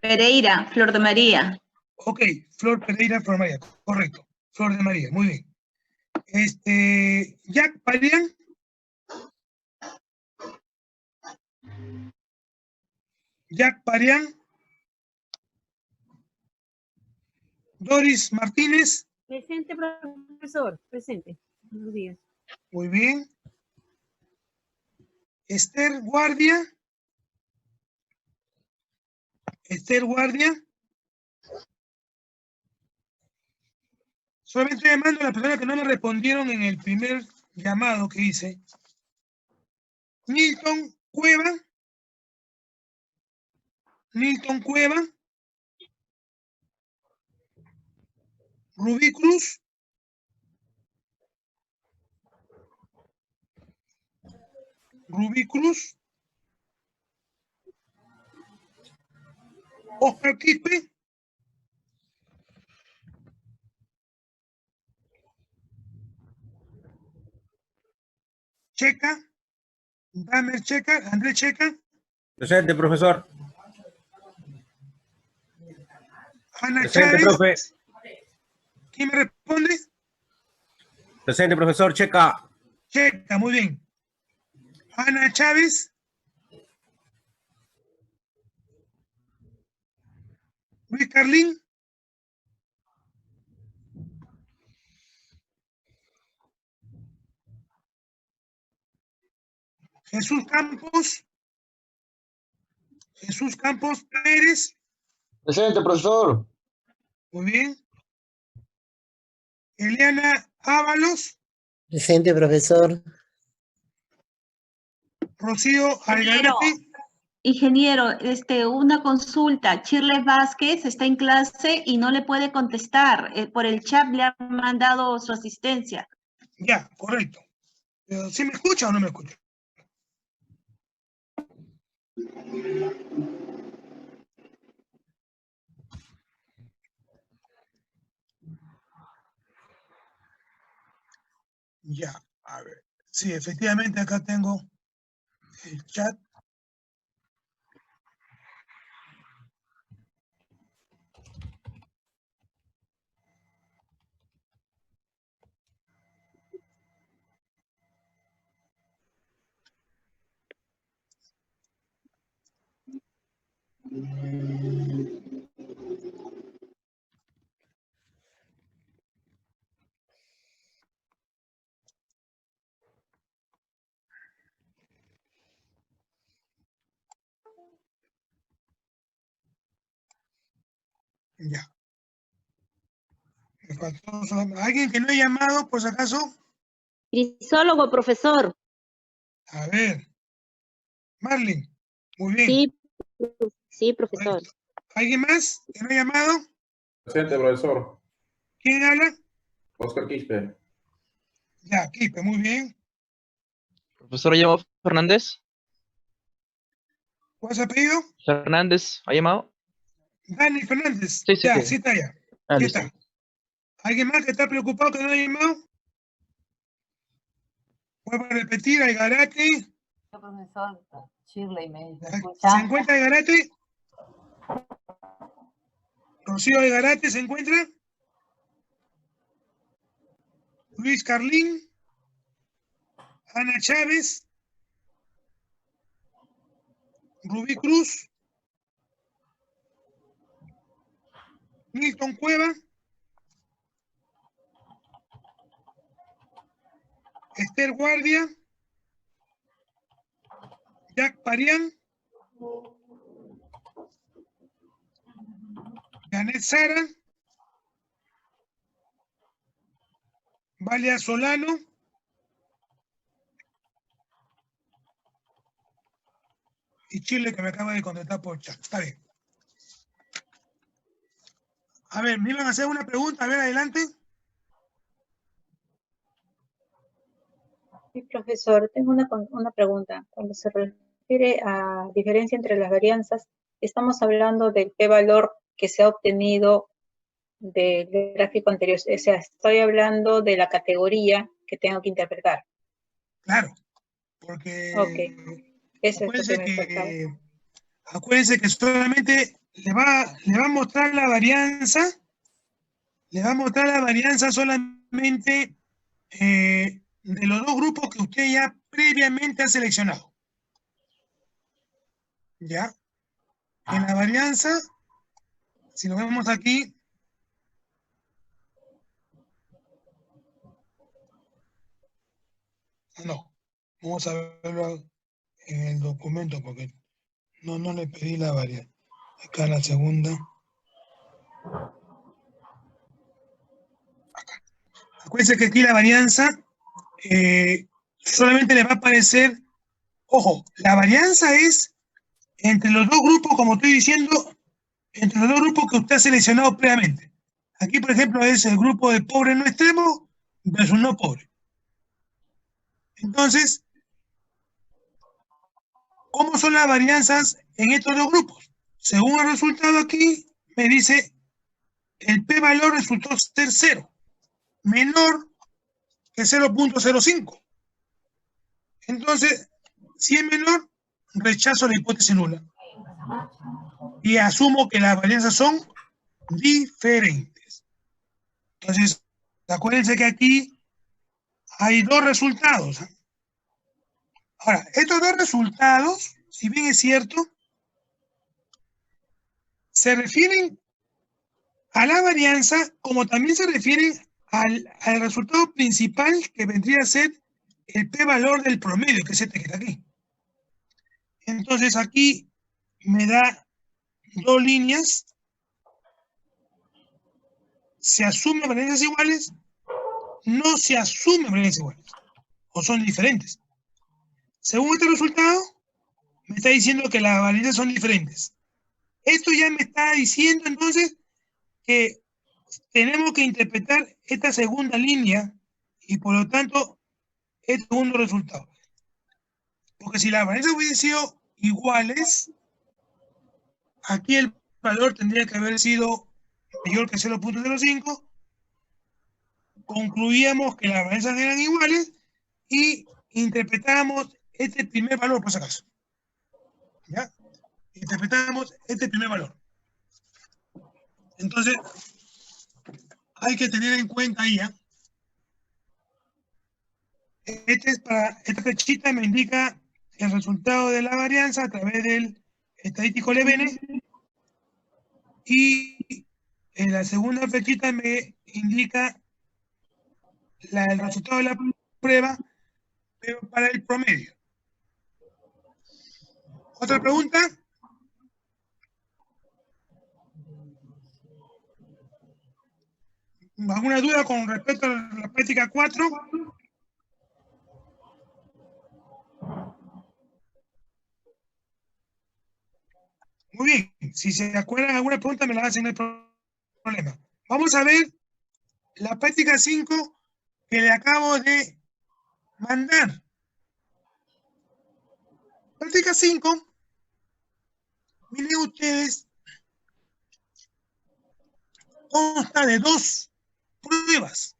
Pereira, Flor de María. Ok, Flor Pereira, Flor María, correcto. Flor de María, muy bien. Jack Parian. Jack Parian. Doris Martínez. Presente, profesor, presente. Buenos días. Muy bien. Esther Guardia. Esther Guardia. Solamente estoy llamando a las personas que no me respondieron en el primer llamado que hice. Nilton Cueva. Nilton Cueva. Rubí Cruz. Rubí Cruz. Oscar Quispe. Checa. Damer Checa. Andrés Checa. Presente, profesor. Ana Presente, Chávez. profe. ¿Quién me responde? Presente, profesor. Checa. Checa, muy bien. Ana Chávez. Luis Carlín. Jesús Campos. Jesús Campos Pérez. Presente, profesor. Muy bien. Eliana Ábalos. Presente, profesor. Rocío Algarete. Ingeniero, una consulta. Shirley Vázquez está en clase y no le puede contestar. Por el chat le han mandado su asistencia. Ya, correcto. ¿Sí me escucha o no me escucha? Ya, a ver. Sí, efectivamente acá tengo el chat. Ya. Me faltó ¿alguien que no haya llamado, por si acaso? Crisólogo, profesor. A ver. Marlene. Muy bien. Sí, sí, profesor. Correcto. ¿Alguien más que no haya llamado? Presente, profesor. ¿Quién habla? Oscar Quispe. Ya, Quispe, muy bien. Profesor, ¿ha llamado Fernández? ¿Cuál es su apellido? Fernández, ¿ha llamado? Dani Fernández. Sí, sí, Ya, sí. sí está ya. Ah, Sí listo. está. ¿Alguien más que está preocupado que no haya llamado? Vuelvo a repetir, Algarate. Profesor, Shirley me ¿Se escucha. encuentra Algarate? Rocío Algarate se encuentra. Luis Carlín. Ana Chávez. Rubí Cruz. Milton Cueva. Esther Guardia. Jack Parian. Janet Sara. Valia Solano. y Chile, que me acaba de contestar por chat. Está bien. A ver, me iban a hacer una pregunta. A ver, adelante. Sí, profesor, tengo una pregunta. Cuando se refiere a diferencia entre las varianzas, estamos hablando del p-valor que se ha obtenido del gráfico anterior. O sea, estoy hablando de la categoría que tengo que interpretar. Claro, porque Eso es lo que me faltaba. Acuérdense que solamente le va a mostrar la varianza, solamente de los dos grupos que usted ya previamente ha seleccionado. ¿Ya? En la varianza, si lo vemos aquí, no, vamos a verlo en el documento porque no le pedí la varianza. Acá la segunda. Acá. Acuérdense que aquí la varianza solamente le va a aparecer, ojo, la varianza es entre los dos grupos, como estoy diciendo, entre los dos grupos que usted ha seleccionado previamente. Aquí, por ejemplo, es el grupo de pobre no extremo versus no pobre. Entonces, ¿cómo son las varianzas en estos dos grupos? Según el resultado aquí, me dice el p-valor resultó ser 0, menor que 0.05. Entonces, si es menor, rechazo la hipótesis nula. Y asumo que las varianzas son diferentes. Entonces, acuérdense que aquí hay dos resultados. Ahora, estos dos resultados, si bien es cierto, se refieren a la varianza como también se refieren al resultado principal que vendría a ser el p-valor del promedio, que es este que está aquí. Entonces aquí me da dos líneas. Se asumen varianzas iguales, no se asumen varianzas iguales, o son diferentes. Según este resultado, me está diciendo que las varianzas son diferentes. Esto ya me está diciendo entonces que tenemos que interpretar esta segunda línea y por lo tanto el segundo resultado. Porque si las varianzas hubiesen sido iguales, aquí el valor tendría que haber sido mayor que 0.05, concluíamos que las varianzas eran iguales y interpretamos este primer valor, por si acaso. ¿Ya? Interpretamos este primer valor. Entonces, hay que tener en cuenta ahí, ¿eh? Esta flechita me indica el resultado de la varianza a través del estadístico Levene, y en la segunda flechita me indica el resultado de la prueba, pero para el promedio. ¿Otra pregunta? ¿Alguna duda con respecto a la práctica 4? Muy bien, si se acuerdan alguna pregunta me la hacen, no hay problema. Vamos a ver la práctica 5 que le acabo de mandar. Práctica 5, miren ustedes, consta de dos pruebas.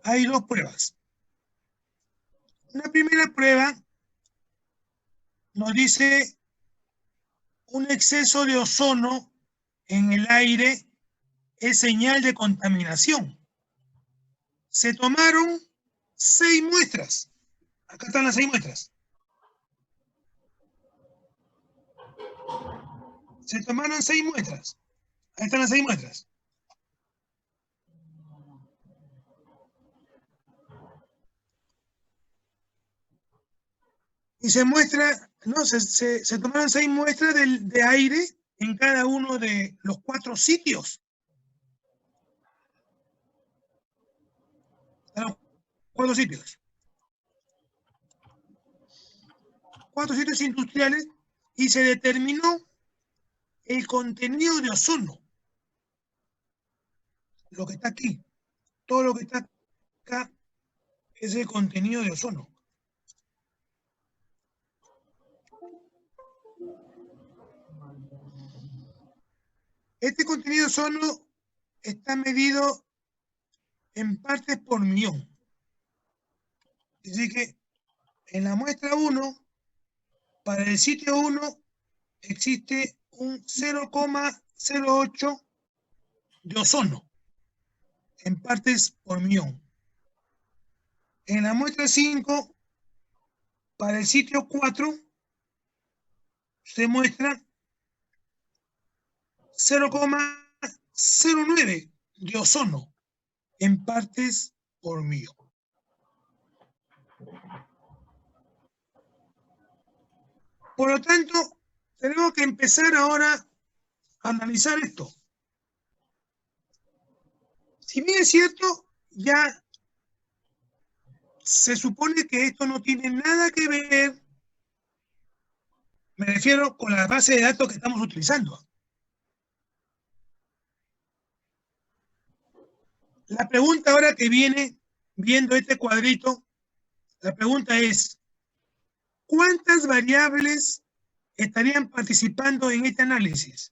Hay dos pruebas. La primera prueba nos dice un exceso de ozono en el aire es señal de contaminación. Se tomaron 6 muestras. Acá están las 6 muestras. Se tomaron 6 muestras. Ahí están las 6 muestras. Y se muestra, no, se tomaron 6 muestras de aire en cada uno de los 4 sitios. En los 4 sitios. 4 sitios industriales y se determinó el contenido de ozono. Lo que está aquí, todo lo que está acá es el contenido de ozono. Este contenido de ozono está medido en partes por millón. Así que en la muestra 1, para el sitio 1, existe un 0,08 de ozono en partes por millón. En la muestra 5, para el sitio 4, se muestra 0,09 de ozono en partes por millón. Por lo tanto, tenemos que empezar ahora a analizar esto. Si bien es cierto, ya se supone que esto no tiene nada que ver, me refiero con la base de datos que estamos utilizando. La pregunta ahora que viene, viendo este cuadrito, la pregunta es, ¿cuántas variables estarían participando en este análisis?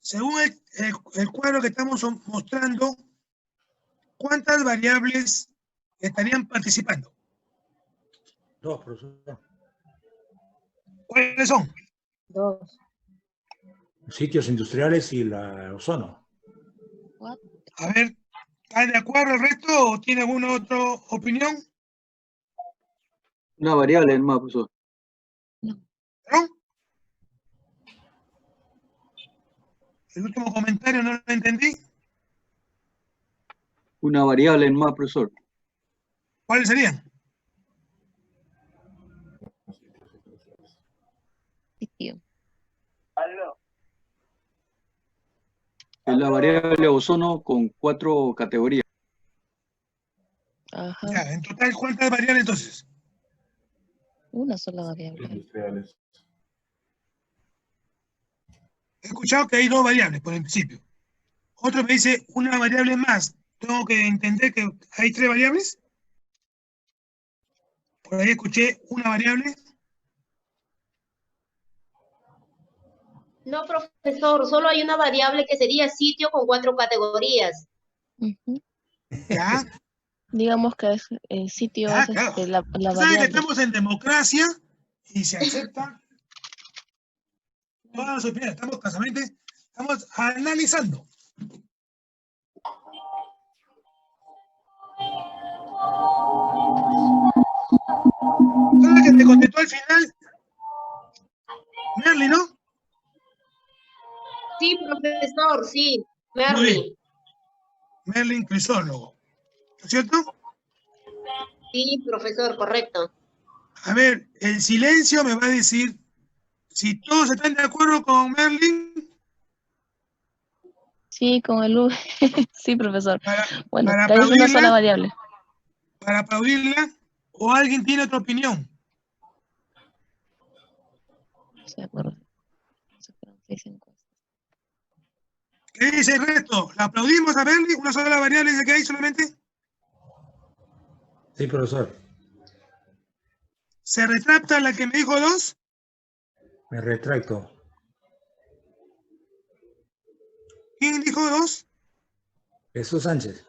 Según el cuadro que estamos mostrando, ¿cuántas variables estarían participando? 2, profesor. ¿Cuáles son? 2. Sitios industriales y la ozono. A ver, ¿está de acuerdo el resto o tiene alguna otra opinión? Una variable más, profesor. ¿Perdón? El último comentario no lo entendí. Una variable más, profesor. ¿Cuáles serían? Sitio. Es la variable ozono con 4 categorías. Ajá. Ya, en total, ¿cuántas variables entonces? Una sola variable. Industriales. He escuchado que hay 2 variables por el principio. Otro me dice una variable más. ¿Tengo que entender que hay 3 variables? Por ahí escuché una variable. No, profesor, solo hay una variable que sería sitio con 4 categorías. Ya. Digamos que es el sitio, Ya, es claro. la Tú sabes que variable. estamos en democracia y se aceptan todas las opiniones. Estamos casamente, estamos analizando. ¿Sabes que te contestó al final? Merly, ¿no? Sí, profesor, sí. Muy Merly. bien. Merlin Crisólogo. ¿No es cierto? Sí, profesor, correcto. A ver, el silencio me va a decir si todos están de acuerdo con Merlin. Sí, con el U. Sí, profesor. Bueno, para que es una aplaudirla, sola variable. para aplaudirla, o alguien tiene otra opinión. Sí, de acuerdo. ¿Qué dice el resto? ¿La aplaudimos a Merlin? ¿Una sola variable de que hay solamente? Sí, profesor. ¿Se retracta la que me dijo 2? Me retracto. ¿Quién dijo 2? Jesús Sánchez.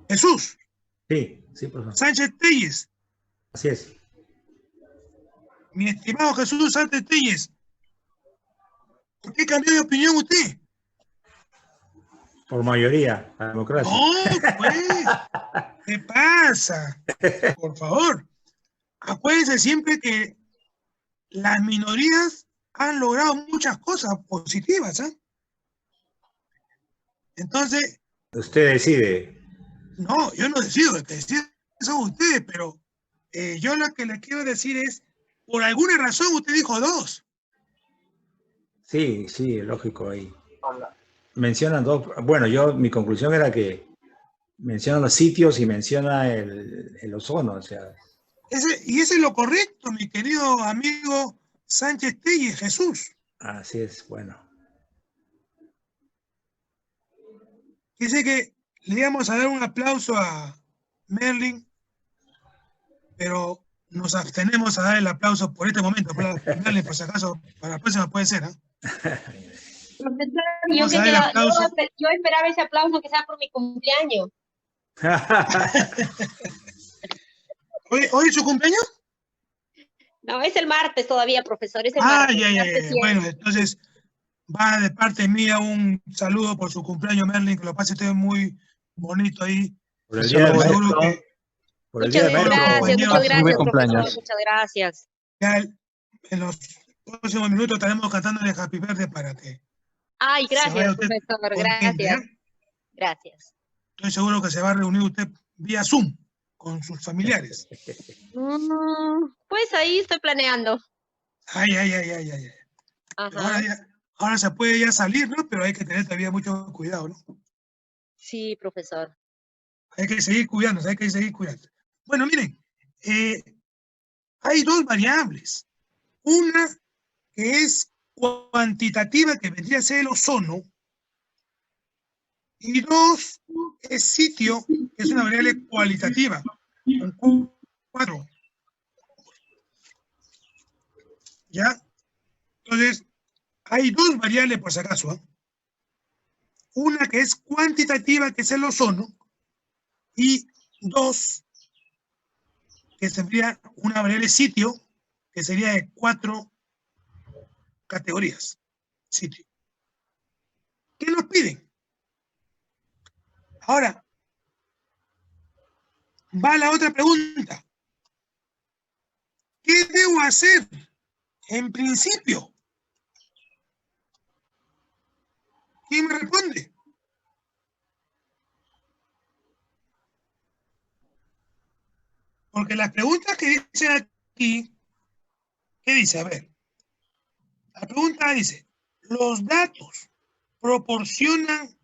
Jesús. Sí, sí, profesor. Sánchez Telles. Así es. Mi estimado Jesús Sánchez Telles. ¿Por qué cambió de opinión usted? Por mayoría, la democracia. No, pues. ¿Qué pasa? Por favor. Acuérdense siempre que las minorías han logrado muchas cosas positivas, ¿eh? Entonces, Usted decide. No, yo no decido, el que decide son ustedes, pero yo lo que le quiero decir es, por alguna razón usted dijo 2. Sí, sí, lógico ahí. Mencionan 2. Bueno, mi conclusión era que menciona los sitios y menciona el ozono, o sea. Y ese es lo correcto, mi querido amigo Sánchez Telle, Jesús. Así es, bueno. Dice que le íbamos a dar un aplauso a Merlin, pero nos abstenemos a dar el aplauso por este momento. Merlin, por si acaso, para la próxima puede ser, Profesor, Vamos a dar el aplauso. yo esperaba ese aplauso que sea por mi cumpleaños. ¿Hoy es su cumpleaños? No, es el martes todavía, profesor, es el martes. Ya. Bueno, entonces va de parte mía un saludo por su cumpleaños, Merlin, que lo pase usted muy bonito ahí. Por el día del maestro. Muchas gracias, profesor, muchas gracias. Ya en los próximos minutos estaremos cantándole Happy Birthday para que... Ay, gracias, profesor, gracias. Gracias. Estoy seguro que se va a reunir usted vía Zoom con sus familiares. Pues ahí estoy planeando. Ay. Ahora se puede ya salir, ¿no? Pero hay que tener todavía mucho cuidado, ¿no? Sí, profesor. Hay que seguir cuidándose, Bueno, miren, hay 2 variables. Una que es cuantitativa, que vendría a ser el ozono, y 2 es sitio, que es una variable cualitativa, con 4. ¿Ya? Entonces, hay 2 variables por si acaso. Una que es cuantitativa, que es el ozono, y 2, que sería una variable sitio, que sería de 4 categorías. Sitio. ¿Qué nos piden? Ahora, va la otra pregunta. ¿Qué debo hacer en principio? ¿Quién me responde? Porque las preguntas que dicen aquí, ¿qué dice? A ver, la pregunta dice, los datos proporcionan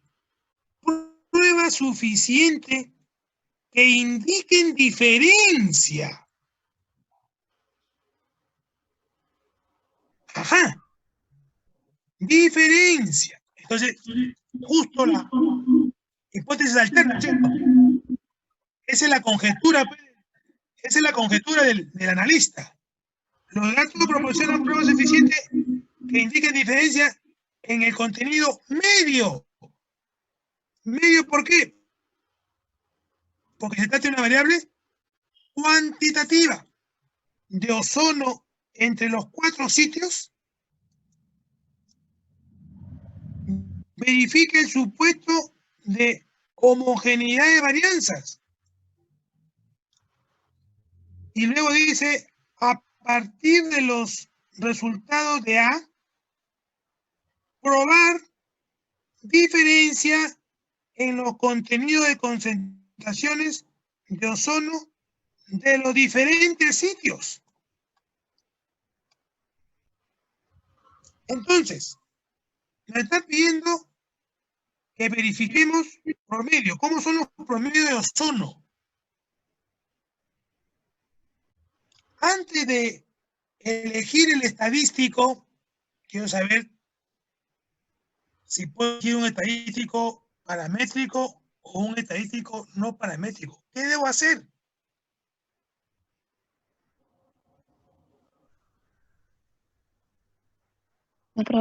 prueba suficiente que indiquen diferencia. Ajá. Diferencia. Entonces, justo la hipótesis alterna, ¿cierto? Esa es la conjetura, del analista. Los datos proporcionan prueba suficiente que indiquen diferencia en el contenido medio. ¿Medio por qué? Porque se trata de una variable cuantitativa de ozono entre los 4 sitios. Verifique el supuesto de homogeneidad de varianzas. Y luego dice, a partir de los resultados de A, probar diferencia en los contenidos de concentraciones de ozono de los diferentes sitios. Entonces, me está pidiendo que verifiquemos promedio. ¿Cómo son los promedios de ozono? Antes de elegir el estadístico, quiero saber si puedo elegir un estadístico paramétrico o un estadístico no paramétrico. ¿Qué debo hacer?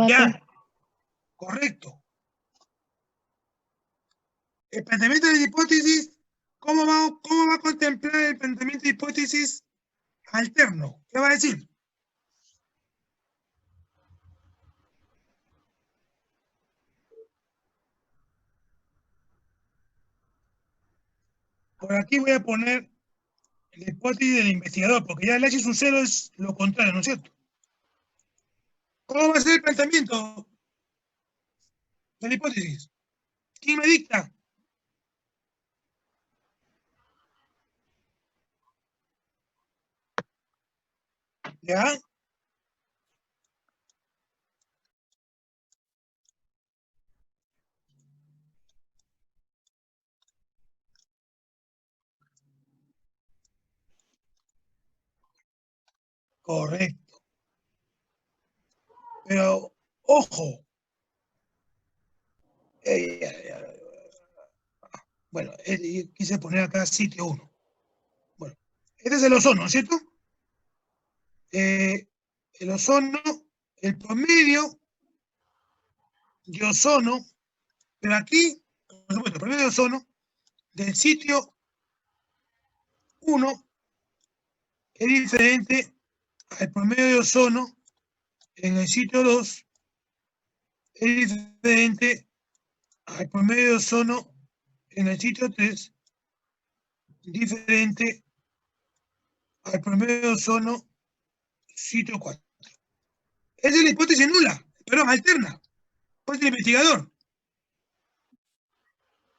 Ya, correcto. El planteamiento de la hipótesis, ¿cómo va a contemplar el planteamiento de hipótesis alterno? ¿Qué va a decir? Por aquí voy a poner la hipótesis del investigador, porque ya el H sub 0 es lo contrario, ¿no es cierto? ¿Cómo va a ser el planteamiento de la hipótesis? ¿Quién me dicta? ¿Ya? Correcto. Pero, ojo. Bueno, quise poner acá sitio 1. Bueno, este es el ozono, ¿cierto? El ozono, el promedio de ozono, pero aquí, por supuesto, el promedio de ozono del sitio 1 es diferente al promedio de ozono en el sitio 2, es diferente al promedio de ozono en el sitio 3, diferente al promedio de ozono sitio 4. Esa es la hipótesis nula, perdón, alterna. Pues el investigador.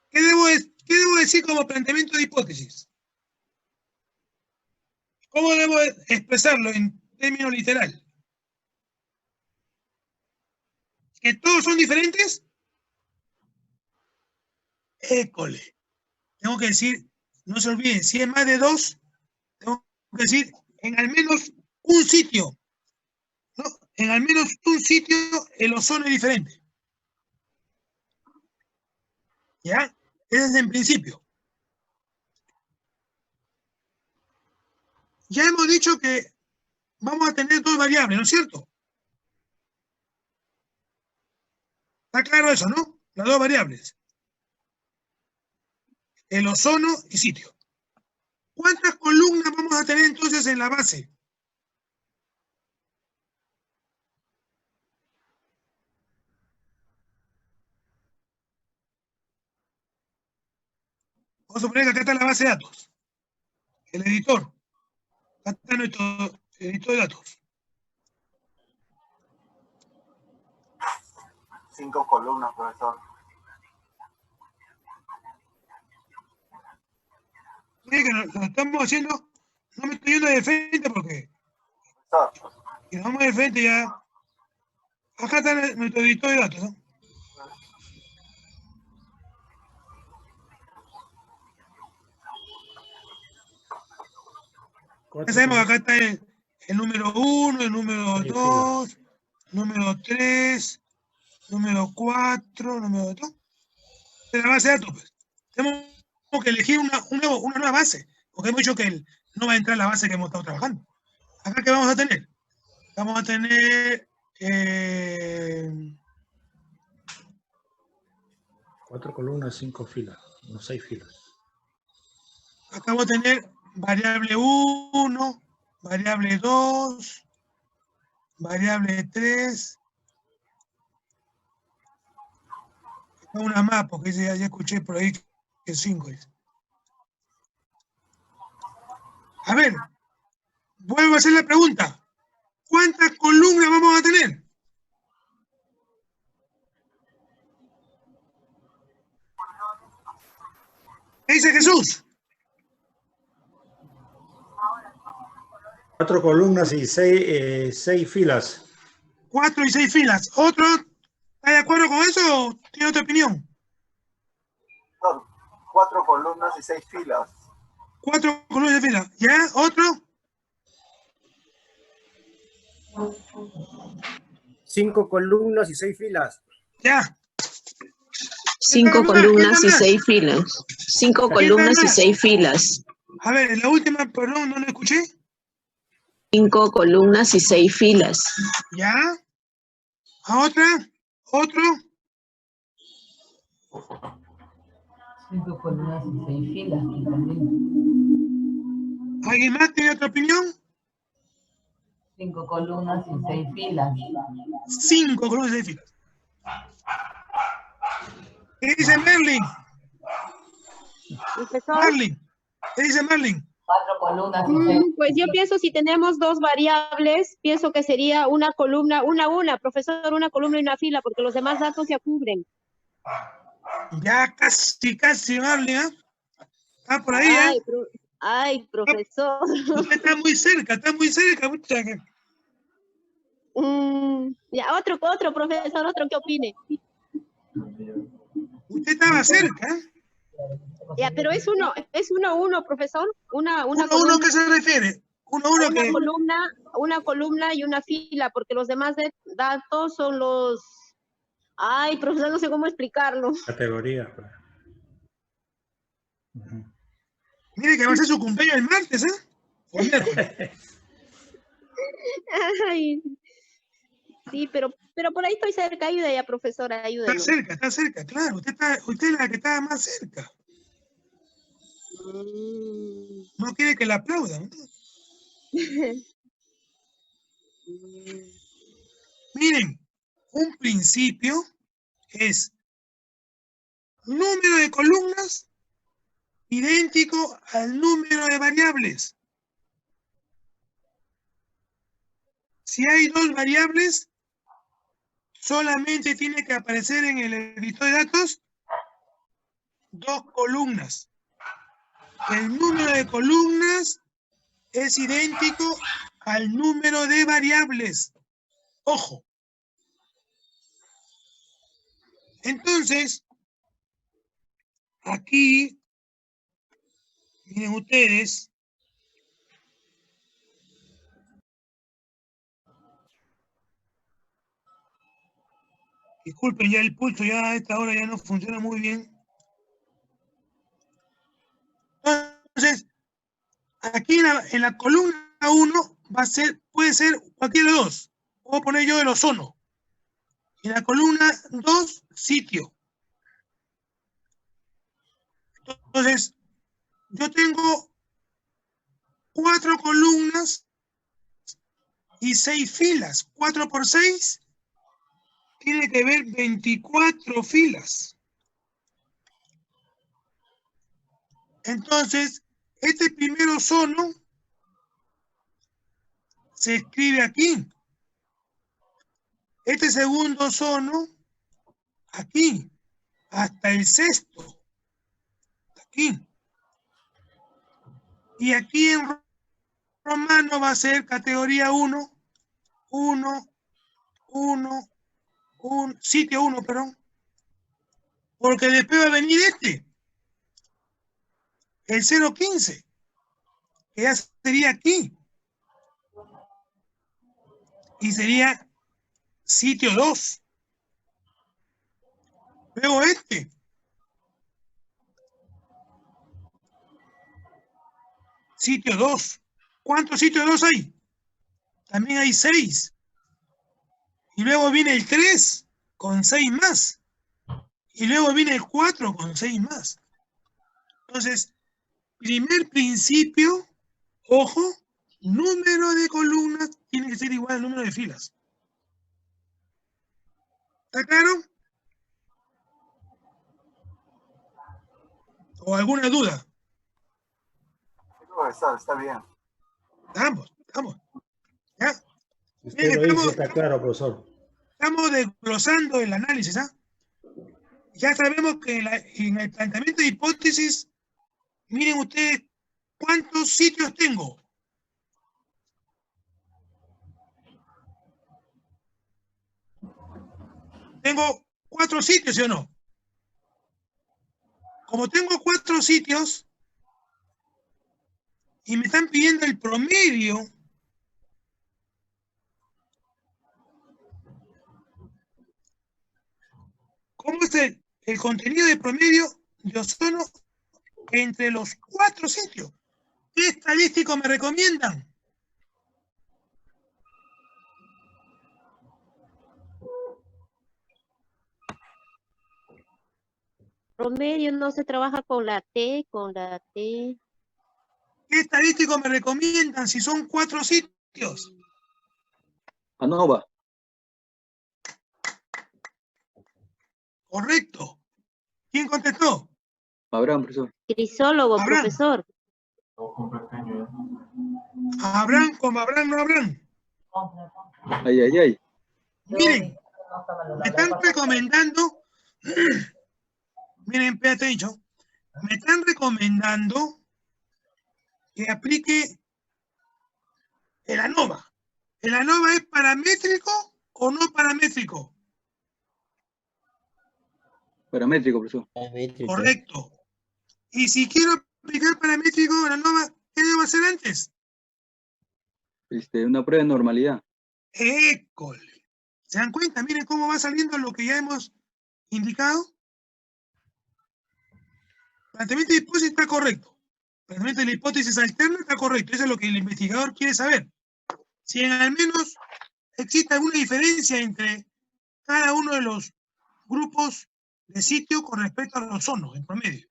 ¿Qué debo decir como planteamiento de hipótesis? ¿Cómo debo expresarlo en términos literal? ¿Que todos son diferentes? École. Tengo que decir, no se olviden, si es más de 2, tengo que decir en al menos un sitio. ¿No? En al menos un sitio el ozono es diferente. ¿Ya? Ese es en principio. Ya hemos dicho que vamos a tener 2 variables, ¿no es cierto? Está claro eso, ¿no? Las 2 variables. El ozono y sitio. ¿Cuántas columnas vamos a tener entonces en la base? Vamos a suponer que acá está la base de datos. El editor. Acá está nuestro editor de datos. 5 columnas, profesor. Mire que lo estamos haciendo, no me estoy yendo de frente porque si nos vamos de frente ya. Acá está nuestro editor de datos, ¿no? Ya sabemos que acá está el número 1, el número 2, número 3, número 4, número 2. De la base de datos, pues. Tenemos que elegir una nueva base, porque hemos dicho que no va a entrar la base que hemos estado trabajando. Acá, ¿qué vamos a tener? Vamos a tener 4 columnas, 5 filas, no 6 filas. Acá vamos a tener variable 1, variable 2, variable 3. Acá una más, porque ya escuché por ahí que 5 es. A ver, vuelvo a hacer la pregunta. ¿Cuántas columnas vamos a tener? ¿Qué dice Jesús? 4 columnas y 6 filas. 4 y 6 filas. ¿Otro está de acuerdo con eso o tiene otra opinión? 4 columnas y 6 filas. 4 columnas de fila. ¿Ya? ¿Otro? 5 columnas y 6 filas. Ya. 5 columnas y 6 filas. 5 columnas y 6 filas. A ver, la última, perdón, no lo escuché. 5 columnas y 6 filas. ¿Ya? ¿A otra? ¿Otro? 5 columnas y 6 filas. ¿Alguien más tiene otra opinión? 5 columnas y 6 filas. 5 columnas y 6 filas. ¿Qué dice Merlin? Merlin. ¿Qué dice Merlin? 4 columnas y 6. Pues yo pienso si tenemos 2 variables, pienso que sería una columna, profesor, una columna y una fila, porque los demás datos ya cubren. Ya casi, Merlin, ¿eh? Está por ahí, ¿eh? Ay, profesor. Usted está muy cerca, muchacha. Ya, otro profesor, otro que opine. Usted estaba cerca. Ya, pero es uno, profesor. Una ¿Uno columna. qué se refiere? Una columna y una fila, porque los demás datos son los... Ay, profesor, no sé cómo explicarlo. Categoría. Mire que va a ser su cumpleaños el martes, ¿eh? O el miércoles. Ay, sí, pero por ahí estoy cerca. Ayuda ya, profesora, ayúdame. Está cerca, claro. Usted es la que está más cerca. No quiere que la aplaudan. Miren, un principio es número de columnas idéntico al número de variables. Si hay dos variables, solamente tiene que aparecer en el editor de datos dos columnas. El número de columnas es idéntico al número de variables. Ojo. Entonces, aquí, miren ustedes, disculpen, ya el pulso ya a esta hora ya no funciona muy bien. Entonces, aquí en la columna 1 puede ser cualquiera de dos. Puedo poner yo el ozono. En la columna 2, sitio. Entonces, yo tengo 4 columnas y 6 filas. 4 por 6 tiene que ver 24 filas. Entonces, este primer ozono se escribe aquí. Este segundo ozono aquí, hasta el sexto. Aquí. Y aquí en romano va a ser categoría 1, 1, 1, sitio 1, perdón. Porque después va a venir el 015, que ya sería aquí. Y sería sitio 2. Luego sitio 2. ¿Cuántos sitios 2 hay? También hay 6. Y luego viene el 3 con 6 más. Y luego viene el 4 con 6 más. Entonces, primer principio, ojo, número de columnas tiene que ser igual al número de filas. ¿Está claro? ¿O alguna duda? Está bien. Estamos. ¿Ya? Si usted lo dice, está claro, profesor. Estamos desglosando el análisis, ¿ah? Ya sabemos que en el planteamiento de hipótesis, miren ustedes cuántos sitios tengo. Tengo 4 sitios, ¿sí o no? Como tengo 4 sitios y me están pidiendo el promedio, ¿cómo es el contenido de promedio de ozono entre los 4 sitios? ¿Qué estadístico me recomiendan? Promedio no se trabaja con la T, ¿Qué estadístico me recomiendan si son 4 sitios? ANOVA. Correcto. ¿Quién contestó? Abraham, profesor. Crisólogo, Abraham. profesor. Abraham como Abraham, no Abraham. Ay. Miren, me están recomendando, miren, espérate dicho, me están recomendando que aplique el ANOVA. ¿El ANOVA es paramétrico o no paramétrico? Paramétrico, profesor. Correcto. Y si quiero aplicar paramétrico en ANOVA, ¿qué debo hacer antes? Una prueba de normalidad. ¡École! ¿Se dan cuenta? Miren cómo va saliendo lo que ya hemos indicado. Planteamiento de hipótesis está correcto. Planteamiento de la hipótesis alterna está correcto. Eso es lo que el investigador quiere saber. Si al menos existe alguna diferencia entre cada uno de los grupos de sitio con respecto a los ozonos en promedio.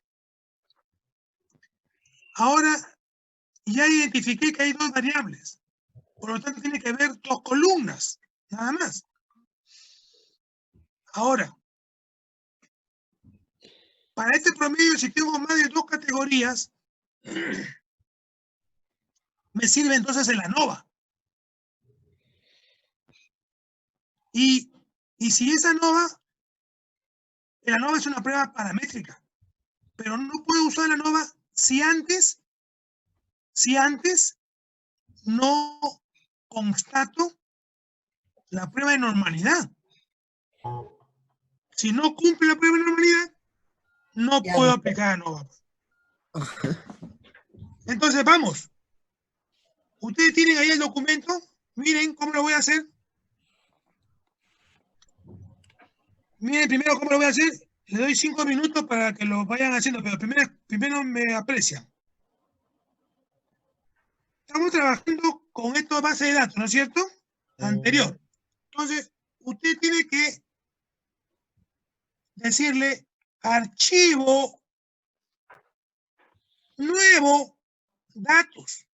Ahora ya identifiqué que hay dos variables. Por lo tanto, tiene que haber dos columnas, nada más. Ahora, para este promedio, si tengo más de dos categorías, me sirve entonces el ANOVA. Y si es ANOVA, el ANOVA es una prueba paramétrica, pero no puedo usar el ANOVA si antes no constato la prueba de normalidad. Si no cumple la prueba de normalidad, no puedo aplicar ANOVA. Entonces, vamos. Ustedes tienen ahí el documento. Miren cómo lo voy a hacer. Miren primero cómo lo voy a hacer. Le doy 5 minutos para que lo vayan haciendo, pero primero me aprecian. Estamos trabajando con esta base de datos, ¿no es cierto? Anterior. Entonces, usted tiene que decirle archivo nuevo datos.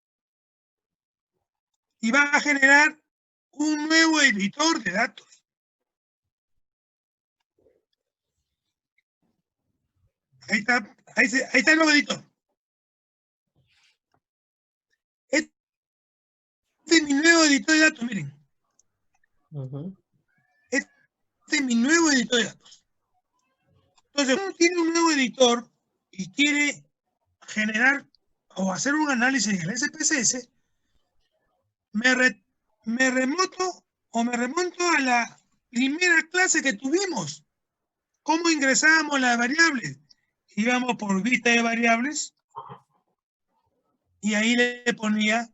Y va a generar un nuevo editor de datos. Ahí está el nuevo editor. Este es mi nuevo editor de datos, miren. Este es mi nuevo editor de datos. Entonces, uno tiene un nuevo editor y quiere generar o hacer un análisis del SPSS, me remonto a la primera clase que tuvimos. ¿Cómo ingresábamos las variables? Íbamos por vista de variables y ahí le ponía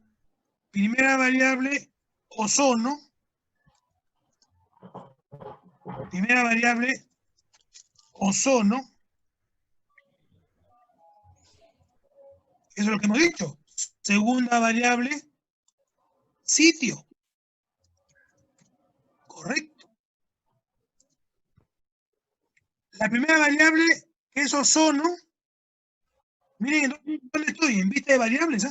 primera variable ozono, primera variable ozono, eso es lo que hemos dicho. Segunda variable sitio. Correcto. La primera variable, que es ozono, miren dónde estoy, en vista de variables.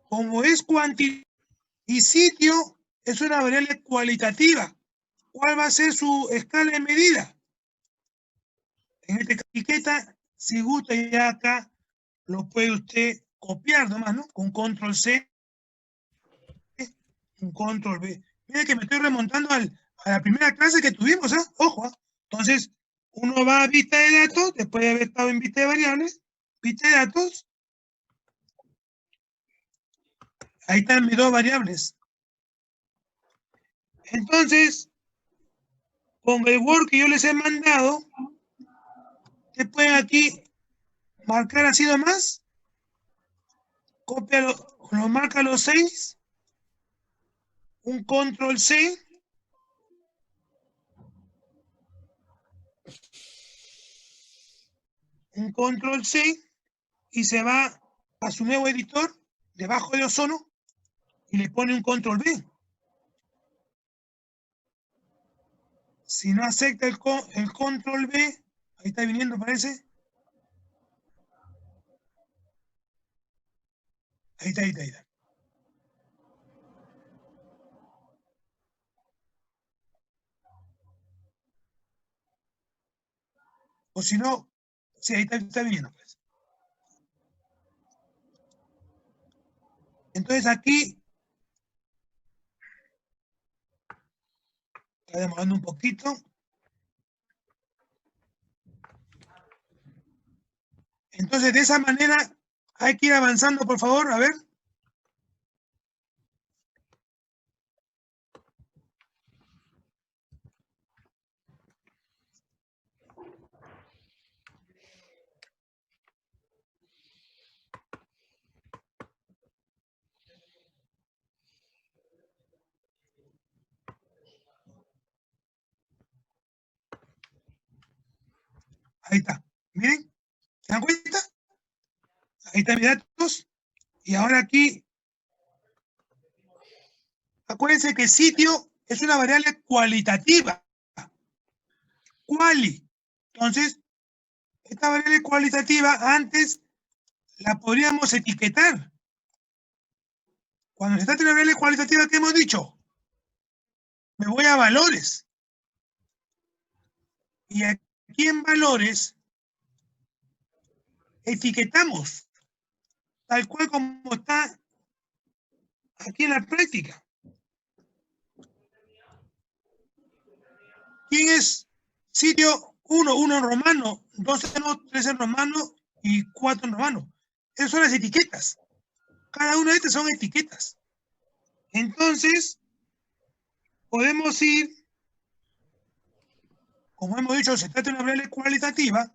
Como es cuantitativa y sitio es una variable cualitativa, ¿cuál va a ser su escala de medida? En esta etiqueta, si gusta, ya acá lo puede usted copiar nomás, ¿no? Con control C, un control V. Mire que me estoy remontando a la primera clase que tuvimos, ¿ah? Ojo, Entonces, uno va a vista de datos, después de haber estado en vista de variables, vista de datos. Ahí están mis dos variables. Entonces, con el Word que yo les he mandado, ustedes pueden aquí marcar así nomás. Copia, lo marca los 6. Un control C. Un control C. Y se va a su nuevo editor, debajo de ozono, y le pone un control B. Si no acepta el control B, ahí está viniendo, parece. Ahí está. O si no, sí, ahí está viniendo, pues. Entonces aquí está demorando un poquito. Entonces, de esa manera hay que ir avanzando, por favor, a ver. Ahí está. Miren, ¿se dan cuenta? Ahí están mis datos. Y ahora aquí, acuérdense que sitio es una variable cualitativa. Quali. Entonces, esta variable cualitativa antes la podríamos etiquetar. Cuando se trata de una variable cualitativa, ¿qué hemos dicho? Me voy a valores. Y aquí en valores etiquetamos tal cual como está aquí en la práctica. ¿Quién es sitio 1? 1 en romano, 2 en 3 en romano y 4 en romano. Esas son las etiquetas. Cada una de estas son etiquetas. Entonces, podemos ir, como hemos dicho, se trata de una variable cualitativa.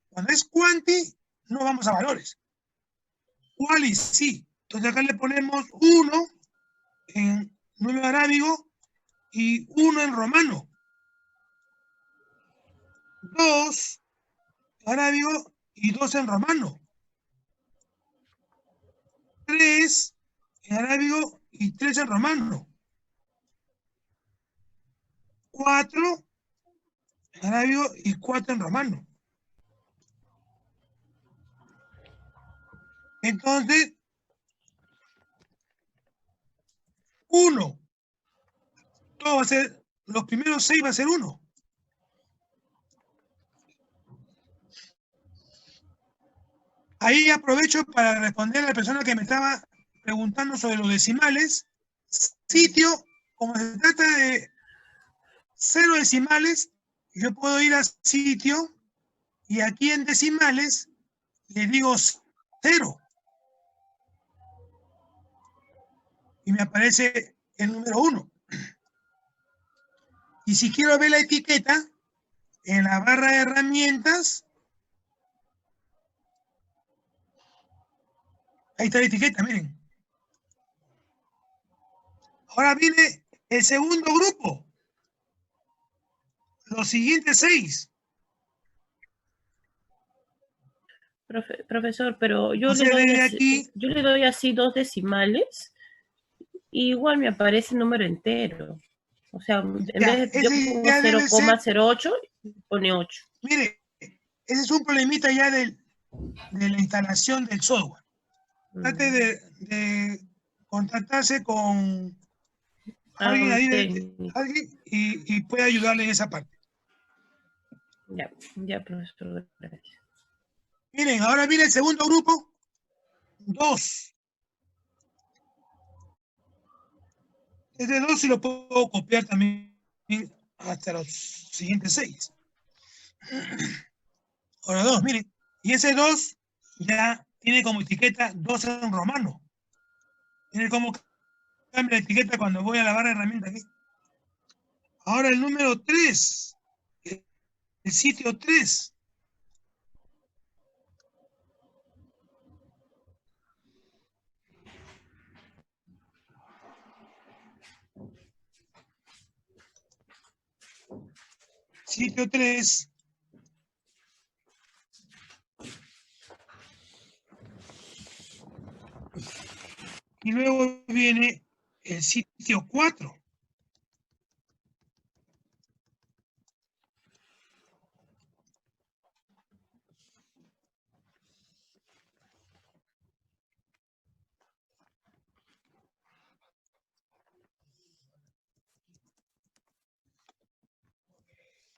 Cuando es quanti, no vamos a valores. Quali, sí. Entonces acá le ponemos 1 en número arábigo y 1 en romano. 2 en arábigo y 2 en romano. 3 en arábigo y 3 en romano. 4 en arábigo y 4 en romano. Entonces, 1. Todo va a ser, los primeros 6 va a ser 1. Ahí aprovecho para responder a la persona que me estaba preguntando sobre los decimales. Sitio, como se trata de 0 decimales, yo puedo ir a sitio y aquí en decimales le digo 0. Y me aparece el número 1. Y si quiero ver la etiqueta, en la barra de herramientas, ahí está la etiqueta, miren. Ahora viene el segundo grupo. Los siguientes 6. Profesor, pero yo Entonces, le doy desde así, aquí, yo le doy así 2 decimales y igual me aparece el número entero. O sea, en ya, vez de yo ese pongo ya debe ser, 0,08, pone 8. mire, ese es un problemita ya de la instalación del software. Trate de contactarse con alguien ahí, alguien y puede ayudarle en esa parte. Ya, profesor, gracias. Miren, ahora viene el segundo grupo, 2. Este 2 sí lo puedo copiar también hasta los siguientes 6. Ahora 2, miren. Y ese 2 ya tiene como etiqueta 2 en romano. Miren cómo cambia la etiqueta cuando voy a la barra de herramientas aquí. Ahora el número 3. El sitio 3. Sitio 3. Y luego viene el sitio 4.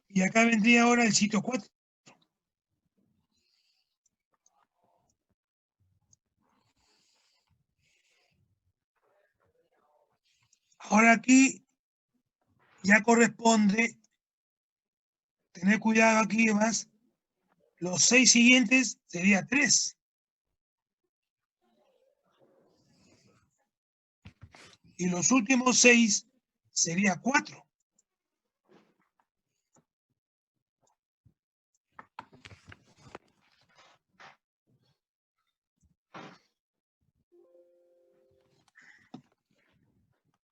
Y acá vendría ahora el sitio 4. Ahora aquí ya corresponde tener cuidado aquí además. Los 6 siguientes sería 3. Y los últimos 6 sería 4.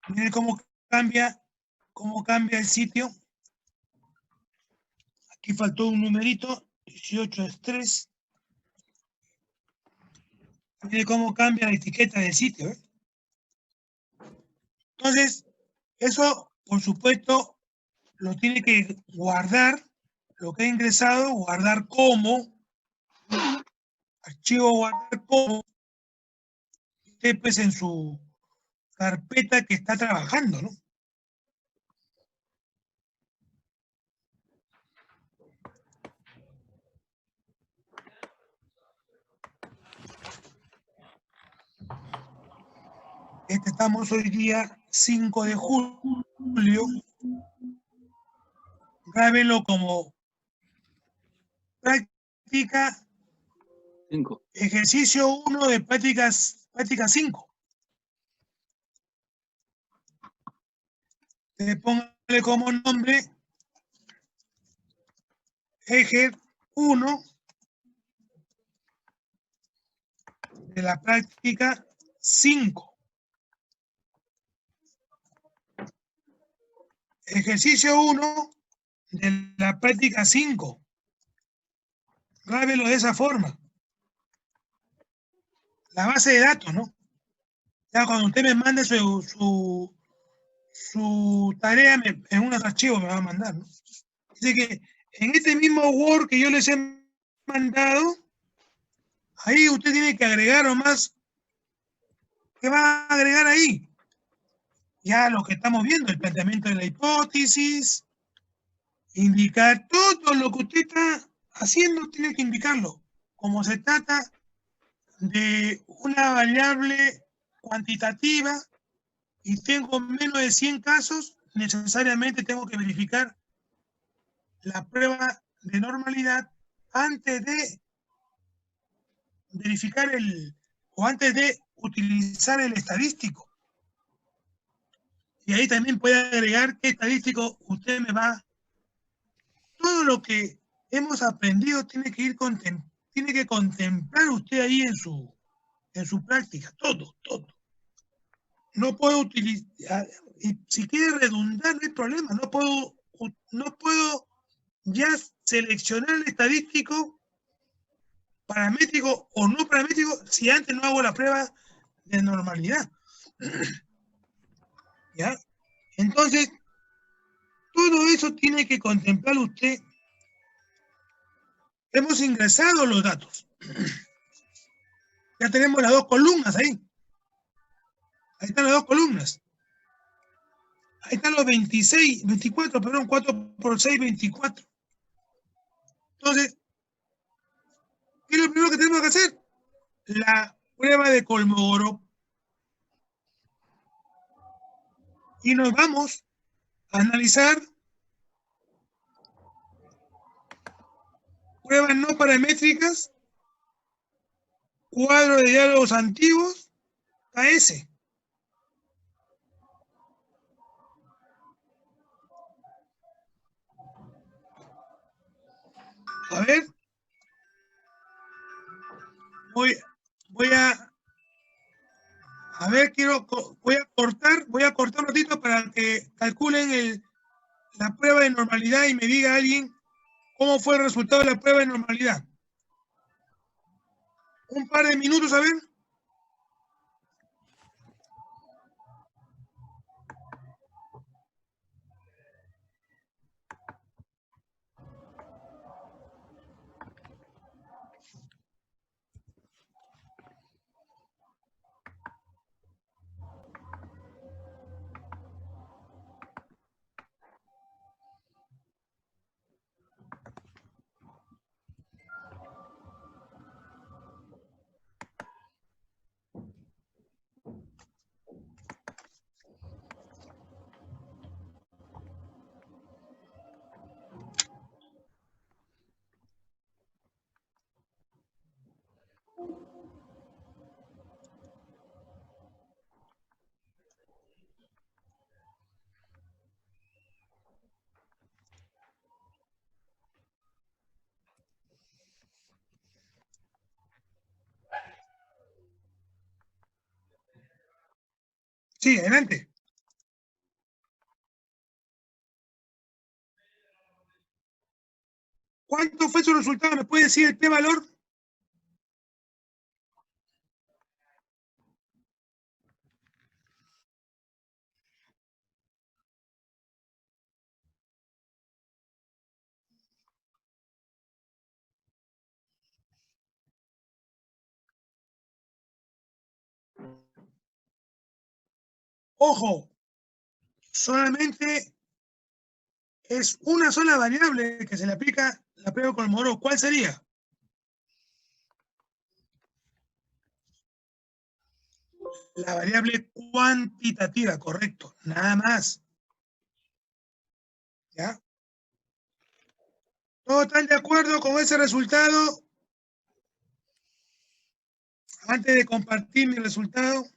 Miren cómo cambia el sitio. Aquí faltó un numerito 18 es 3. Mire cómo cambia la etiqueta del sitio. Entonces, eso, por supuesto, lo tiene que guardar, lo que ha ingresado, guardar como, archivo guardar como, usted pues en su carpeta que está trabajando, ¿no? Estamos hoy día 5 de julio. Grábelo como práctica 5. Ejercicio 1 de práctica 5. Póngale como nombre eje 1 de la práctica 5. Ejercicio 1 de la práctica 5. Grábelo de esa forma. La base de datos, ¿no? Ya cuando usted me mande su tarea en unos archivos me va a mandar, ¿no? Así que en este mismo Word que yo les he mandado, ahí usted tiene que agregar o más. ¿Qué va a agregar ahí? Ya lo que estamos viendo, el planteamiento de la hipótesis, indicar todo lo que usted está haciendo, tiene que indicarlo. Como se trata de una variable cuantitativa y tengo menos de 100 casos, necesariamente tengo que verificar la prueba de normalidad antes de verificar o antes de utilizar el estadístico. Y ahí también puede agregar qué estadístico usted me va. Todo lo que hemos aprendido tiene que tiene que contemplar usted ahí en su práctica, todo. No puedo utilizar, y si quiere redundar, no hay problema, no puedo ya seleccionar el estadístico paramétrico o no paramétrico si antes no hago la prueba de normalidad. ¿Ya? Entonces, todo eso tiene que contemplar usted. Hemos ingresado los datos. Ya tenemos las dos columnas ahí. Ahí están las dos columnas. Ahí están los 24, 4 por 6, 24. Entonces, ¿qué es lo primero que tenemos que hacer? La prueba de Kolmogorov. Y nos vamos a analizar pruebas no paramétricas, cuadro de diálogos antiguos, KS. A ver. Voy a cortar un ratito para que calculen la prueba de normalidad y me diga alguien cómo fue el resultado de la prueba de normalidad. Un par de minutos, a ver. Sí, adelante. ¿Cuánto fue su resultado? ¿Me puede decir el p-valor? Ojo, solamente es una sola variable que se le aplica la prueba de Kolmogorov. ¿Cuál sería? La variable cuantitativa, correcto, nada más. ¿Ya? ¿Todos están de acuerdo con ese resultado? Antes de compartir mi resultado.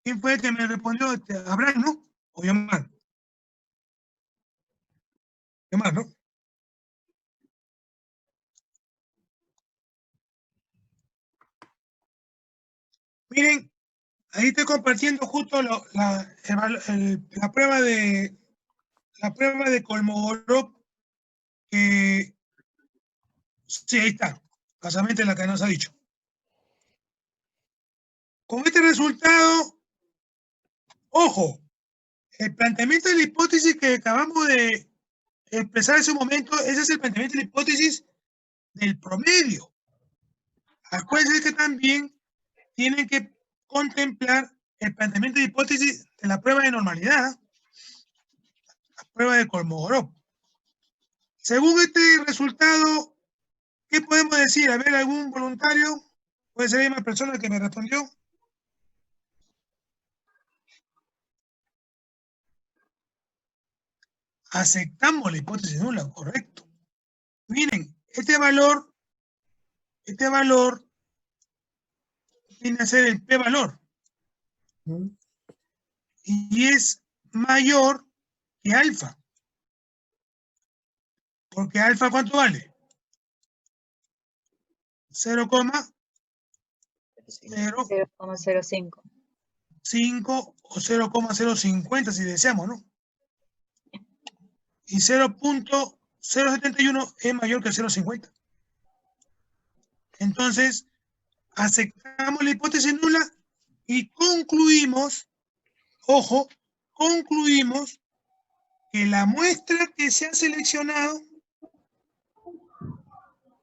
¿Quién fue el que me respondió? Abraham, ¿no? O Yomar. Yomar, ¿no? Miren, ahí estoy compartiendo justo la prueba de Kolmogorov, que sí, ahí está, casualmente la que nos ha dicho. Con este resultado, ojo, el planteamiento de la hipótesis que acabamos de expresar hace un momento, ese es el planteamiento de la hipótesis del promedio. Acuérdense que también tienen que contemplar el planteamiento de hipótesis de la prueba de normalidad, la prueba de Kolmogorov. Según este resultado, ¿qué podemos decir? A ver, algún voluntario, puede ser la misma persona que me respondió. Aceptamos la hipótesis nula, correcto. Miren, este valor viene a ser el p-valor. Y es mayor que alfa. Porque alfa, ¿cuánto vale? 0,05. 5 o 0,050 si deseamos, ¿no? Y 0.071 es mayor que 0,50. Entonces, aceptamos la hipótesis nula y concluimos, ojo, concluimos que la muestra que se ha seleccionado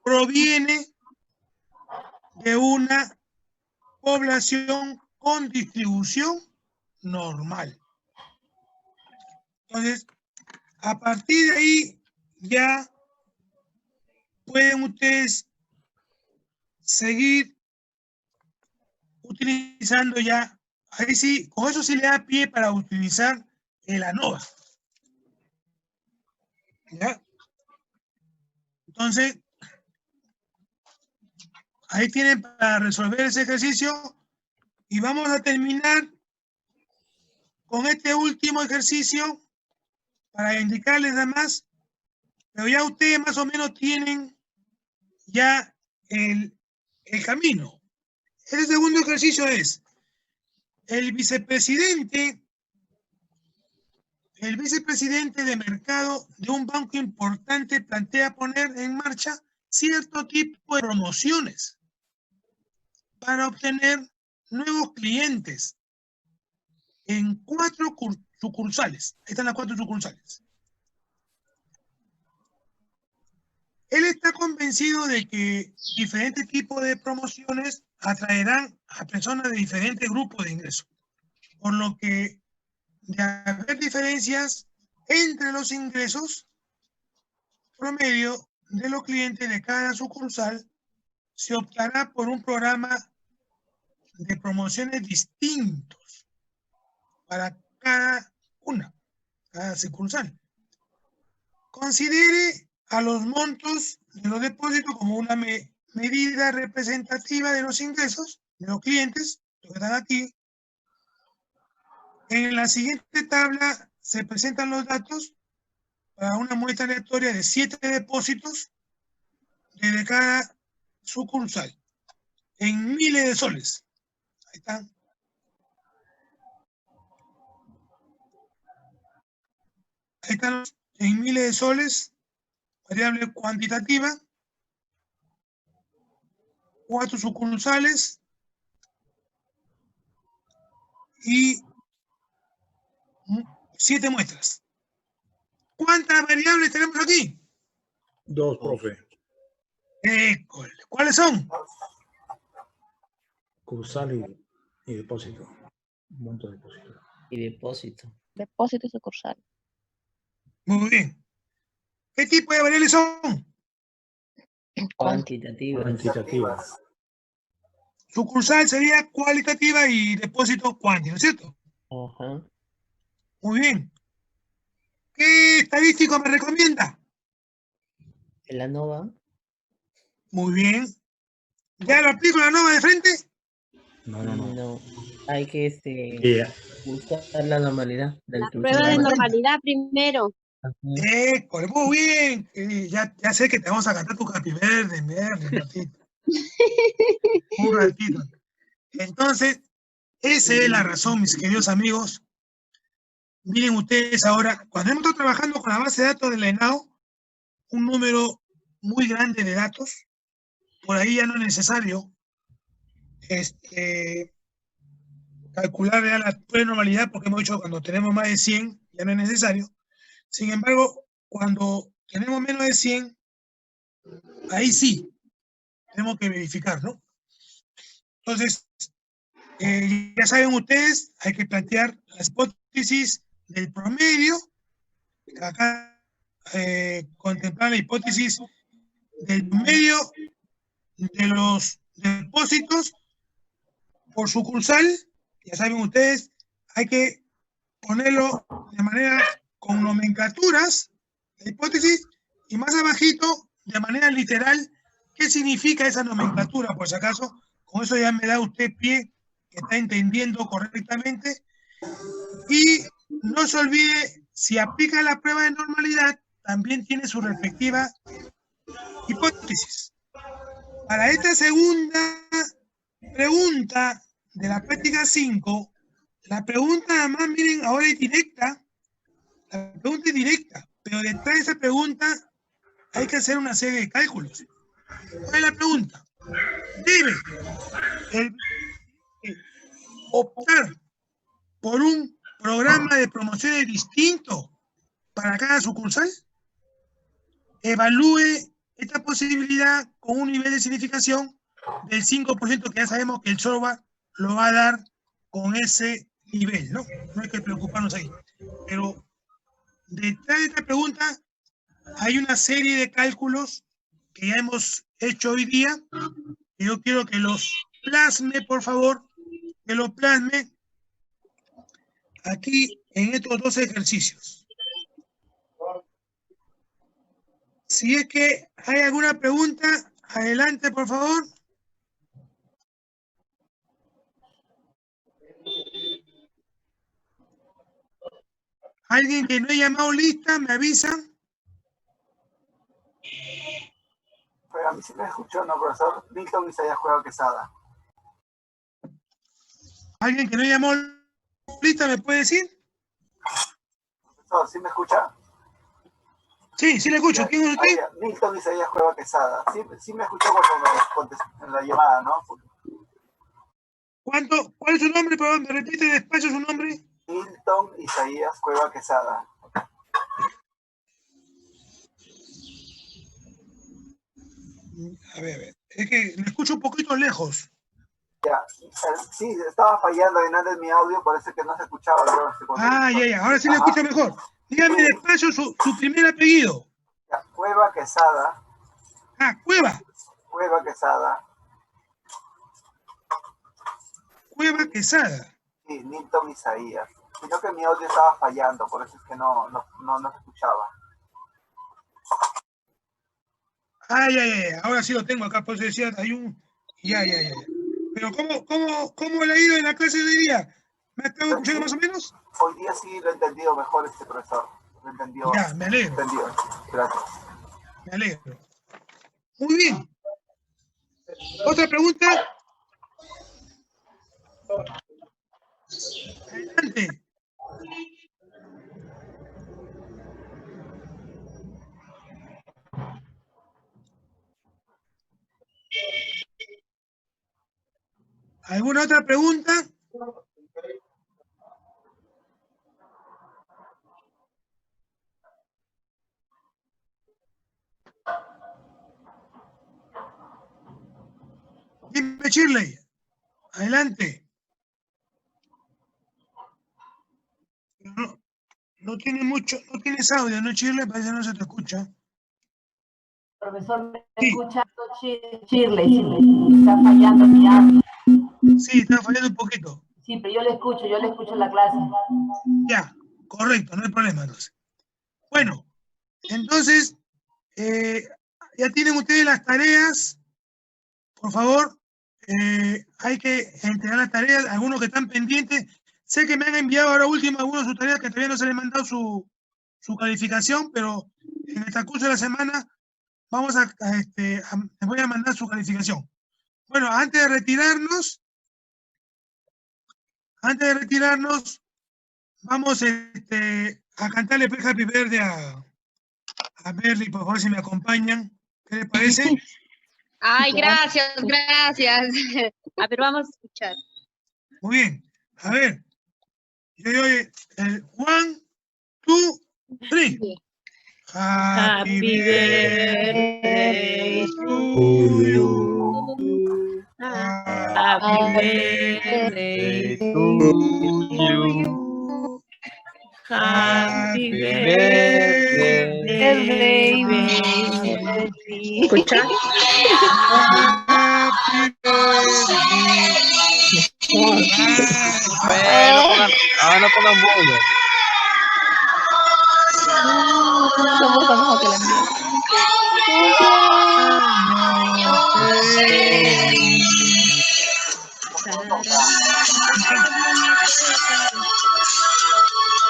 proviene de una población con distribución normal. Entonces, a partir de ahí ya pueden ustedes seguir utilizando ya, ahí sí, con eso sí le da pie para utilizar el ANOVA. ¿Ya? Entonces, ahí tienen para resolver ese ejercicio y vamos a terminar con este último ejercicio para indicarles además, pero ya ustedes más o menos tienen ya el camino. El segundo ejercicio es, el vicepresidente de mercado de un banco importante plantea poner en marcha cierto tipo de promociones para obtener nuevos clientes en 4 sucursales. Ahí están las 4 sucursales. Él está convencido de que diferentes tipos de promociones atraerán a personas de diferentes grupos de ingresos, por lo que de haber diferencias entre los ingresos promedio de los clientes de cada sucursal, se optará por un programa de promociones distintos para cada sucursal. Considere a los montos de los depósitos como una medida representativa de los ingresos de los clientes, los que están aquí. En la siguiente tabla se presentan los datos para una muestra aleatoria de 7 depósitos desde cada sucursal, en miles de soles. Ahí están. Ahí están en miles de soles, variable cuantitativa, 4 sucursales y 7 muestras. ¿Cuántas variables tenemos aquí? 2, profe. ¿Cuáles son? Cursal y depósito. Monto de depósito. Y depósito. Depósito sucursal. Muy bien. ¿Qué tipo de variables son? Cuantitativas. Sucursal sería cualitativa y depósito cuántico, ¿no es cierto? Ajá. Muy bien. ¿Qué estadístico me recomienda? ¿El ANOVA? Muy bien. ¿Ya lo aplico la ANOVA de frente? No. Hay que buscar la normalidad del La prueba de normalidad primero. Muy bien. Ya sé que te vamos a cantar tu Happy Birthday, un ratito. Un ratito. Entonces, esa es la razón, mis queridos amigos. Miren ustedes ahora, cuando hemos estado trabajando con la base de datos del ENAO, un número muy grande de datos, por ahí ya no es necesario calcular ya la normalidad, porque hemos dicho cuando tenemos más de 100, ya no es necesario. Sin embargo, cuando tenemos menos de 100, ahí sí, tenemos que verificar, ¿no? Entonces, ya saben ustedes, hay que plantear las hipótesis del promedio. Acá contemplar la hipótesis del promedio de los depósitos por sucursal. Ya saben ustedes, hay que ponerlo de manera con nomenclaturas, la hipótesis, y más abajito, de manera literal, ¿qué significa esa nomenclatura? Por si acaso, con eso ya me da usted pie que está entendiendo correctamente. Y no se olvide, si aplica la prueba de normalidad, también tiene su respectiva hipótesis. Para esta segunda pregunta de la práctica 5, la pregunta además, miren, ahora es directa. La pregunta es directa, pero detrás de esa pregunta hay que hacer una serie de cálculos. ¿Cuál es la pregunta? ¿Debe optar por un programa de promociones distinto para cada sucursal? Evalúe esta posibilidad con un nivel de significación del 5%, que ya sabemos que el software lo va a dar con ese nivel, ¿no? No hay que preocuparnos ahí. Pero detrás de esta pregunta hay una serie de cálculos que ya hemos hecho hoy día, y yo quiero que los plasme, por favor, que los plasme aquí en estos 2 ejercicios. Si es que hay alguna pregunta, adelante, por favor. Alguien que no haya llamado lista, me avisan. Pero a mí sí me escuchó, ¿no, profesor? Milton Isaías Cueva Quesada. ¿Alguien que no llamó lista me puede decir? Profesor, ¿sí me escucha? Sí, sí le escucho. ¿Quién es usted? Milton Isaías Cueva Quesada. Sí me escuchó cuando me contestó en la llamada, ¿no? ¿Cuál es su nombre? Perdón, me repite despacio su nombre. Milton Isaías Cueva Quesada. A ver. Es que me escucho un poquito lejos. Ya, sí, estaba fallando en antes mi audio, parece que no se escuchaba. Ya, ahora sí le escucho mejor. Dígame despacio su primer apellido. Ya, Cueva Quesada. Cueva. Cueva Quesada. Cueva Quesada. Sí, Milton Isaías. Sino que mi audio estaba fallando, por eso es que no se escuchaba. Ahora sí lo tengo acá, por eso decía, hay un... Ya. Pero ¿cómo le ha ido en la clase de hoy día? ¿Me ha estado escuchando más o menos? Hoy día sí lo he entendido mejor, profesor. Lo entendió. Ya, me alegro. Entendió. Gracias. Me alegro. Muy bien. ¿Otra pregunta? Adelante. ¿Alguna otra pregunta? Dime, Shirley. Adelante. No tiene mucho, no tienes audio, ¿no, Shirley? Parece que no se te escucha. Profesor, ¿me escucha? Shirley, está fallando mi audio. Sí, está fallando un poquito. Sí, pero yo le escucho en la clase. Ya, correcto, no hay problema entonces. Bueno, entonces, ya tienen ustedes las tareas. Por favor, hay que entregar las tareas, algunos que están pendientes. Sé que me han enviado ahora último algunos de sus tareas que todavía no se les ha mandado su calificación, pero en el transcurso de la semana vamos les voy a mandar su calificación. Bueno, antes de retirarnos, vamos a cantarle Happy Birthday a Berly, por favor, si me acompañan. ¿Qué les parece? Ay, gracias. A ver, vamos a escuchar. Muy bien. A ver. Yo doy el 1, 2, 3. Happy birthday to you. Happy birthday to you. Happy birthday, baby. ¿Escucha? Happy birthday. No pongan bola. ¿Cómo que la envío?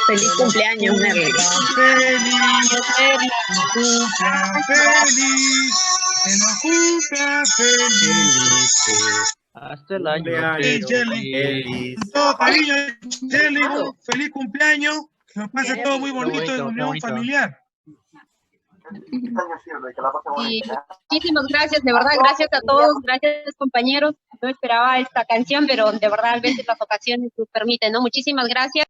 Feliz cumpleaños, Merly. Feliz. Que lo cumpla feliz. Hasta el año. Con todo cariño, Shirley, feliz cumpleaños. Que lo pase todo muy bonito en unión familiar. Y muchísimas gracias, de verdad, gracias a todos, gracias compañeros. No esperaba esta canción, pero de verdad a veces las ocasiones nos permiten, ¿no? Muchísimas gracias.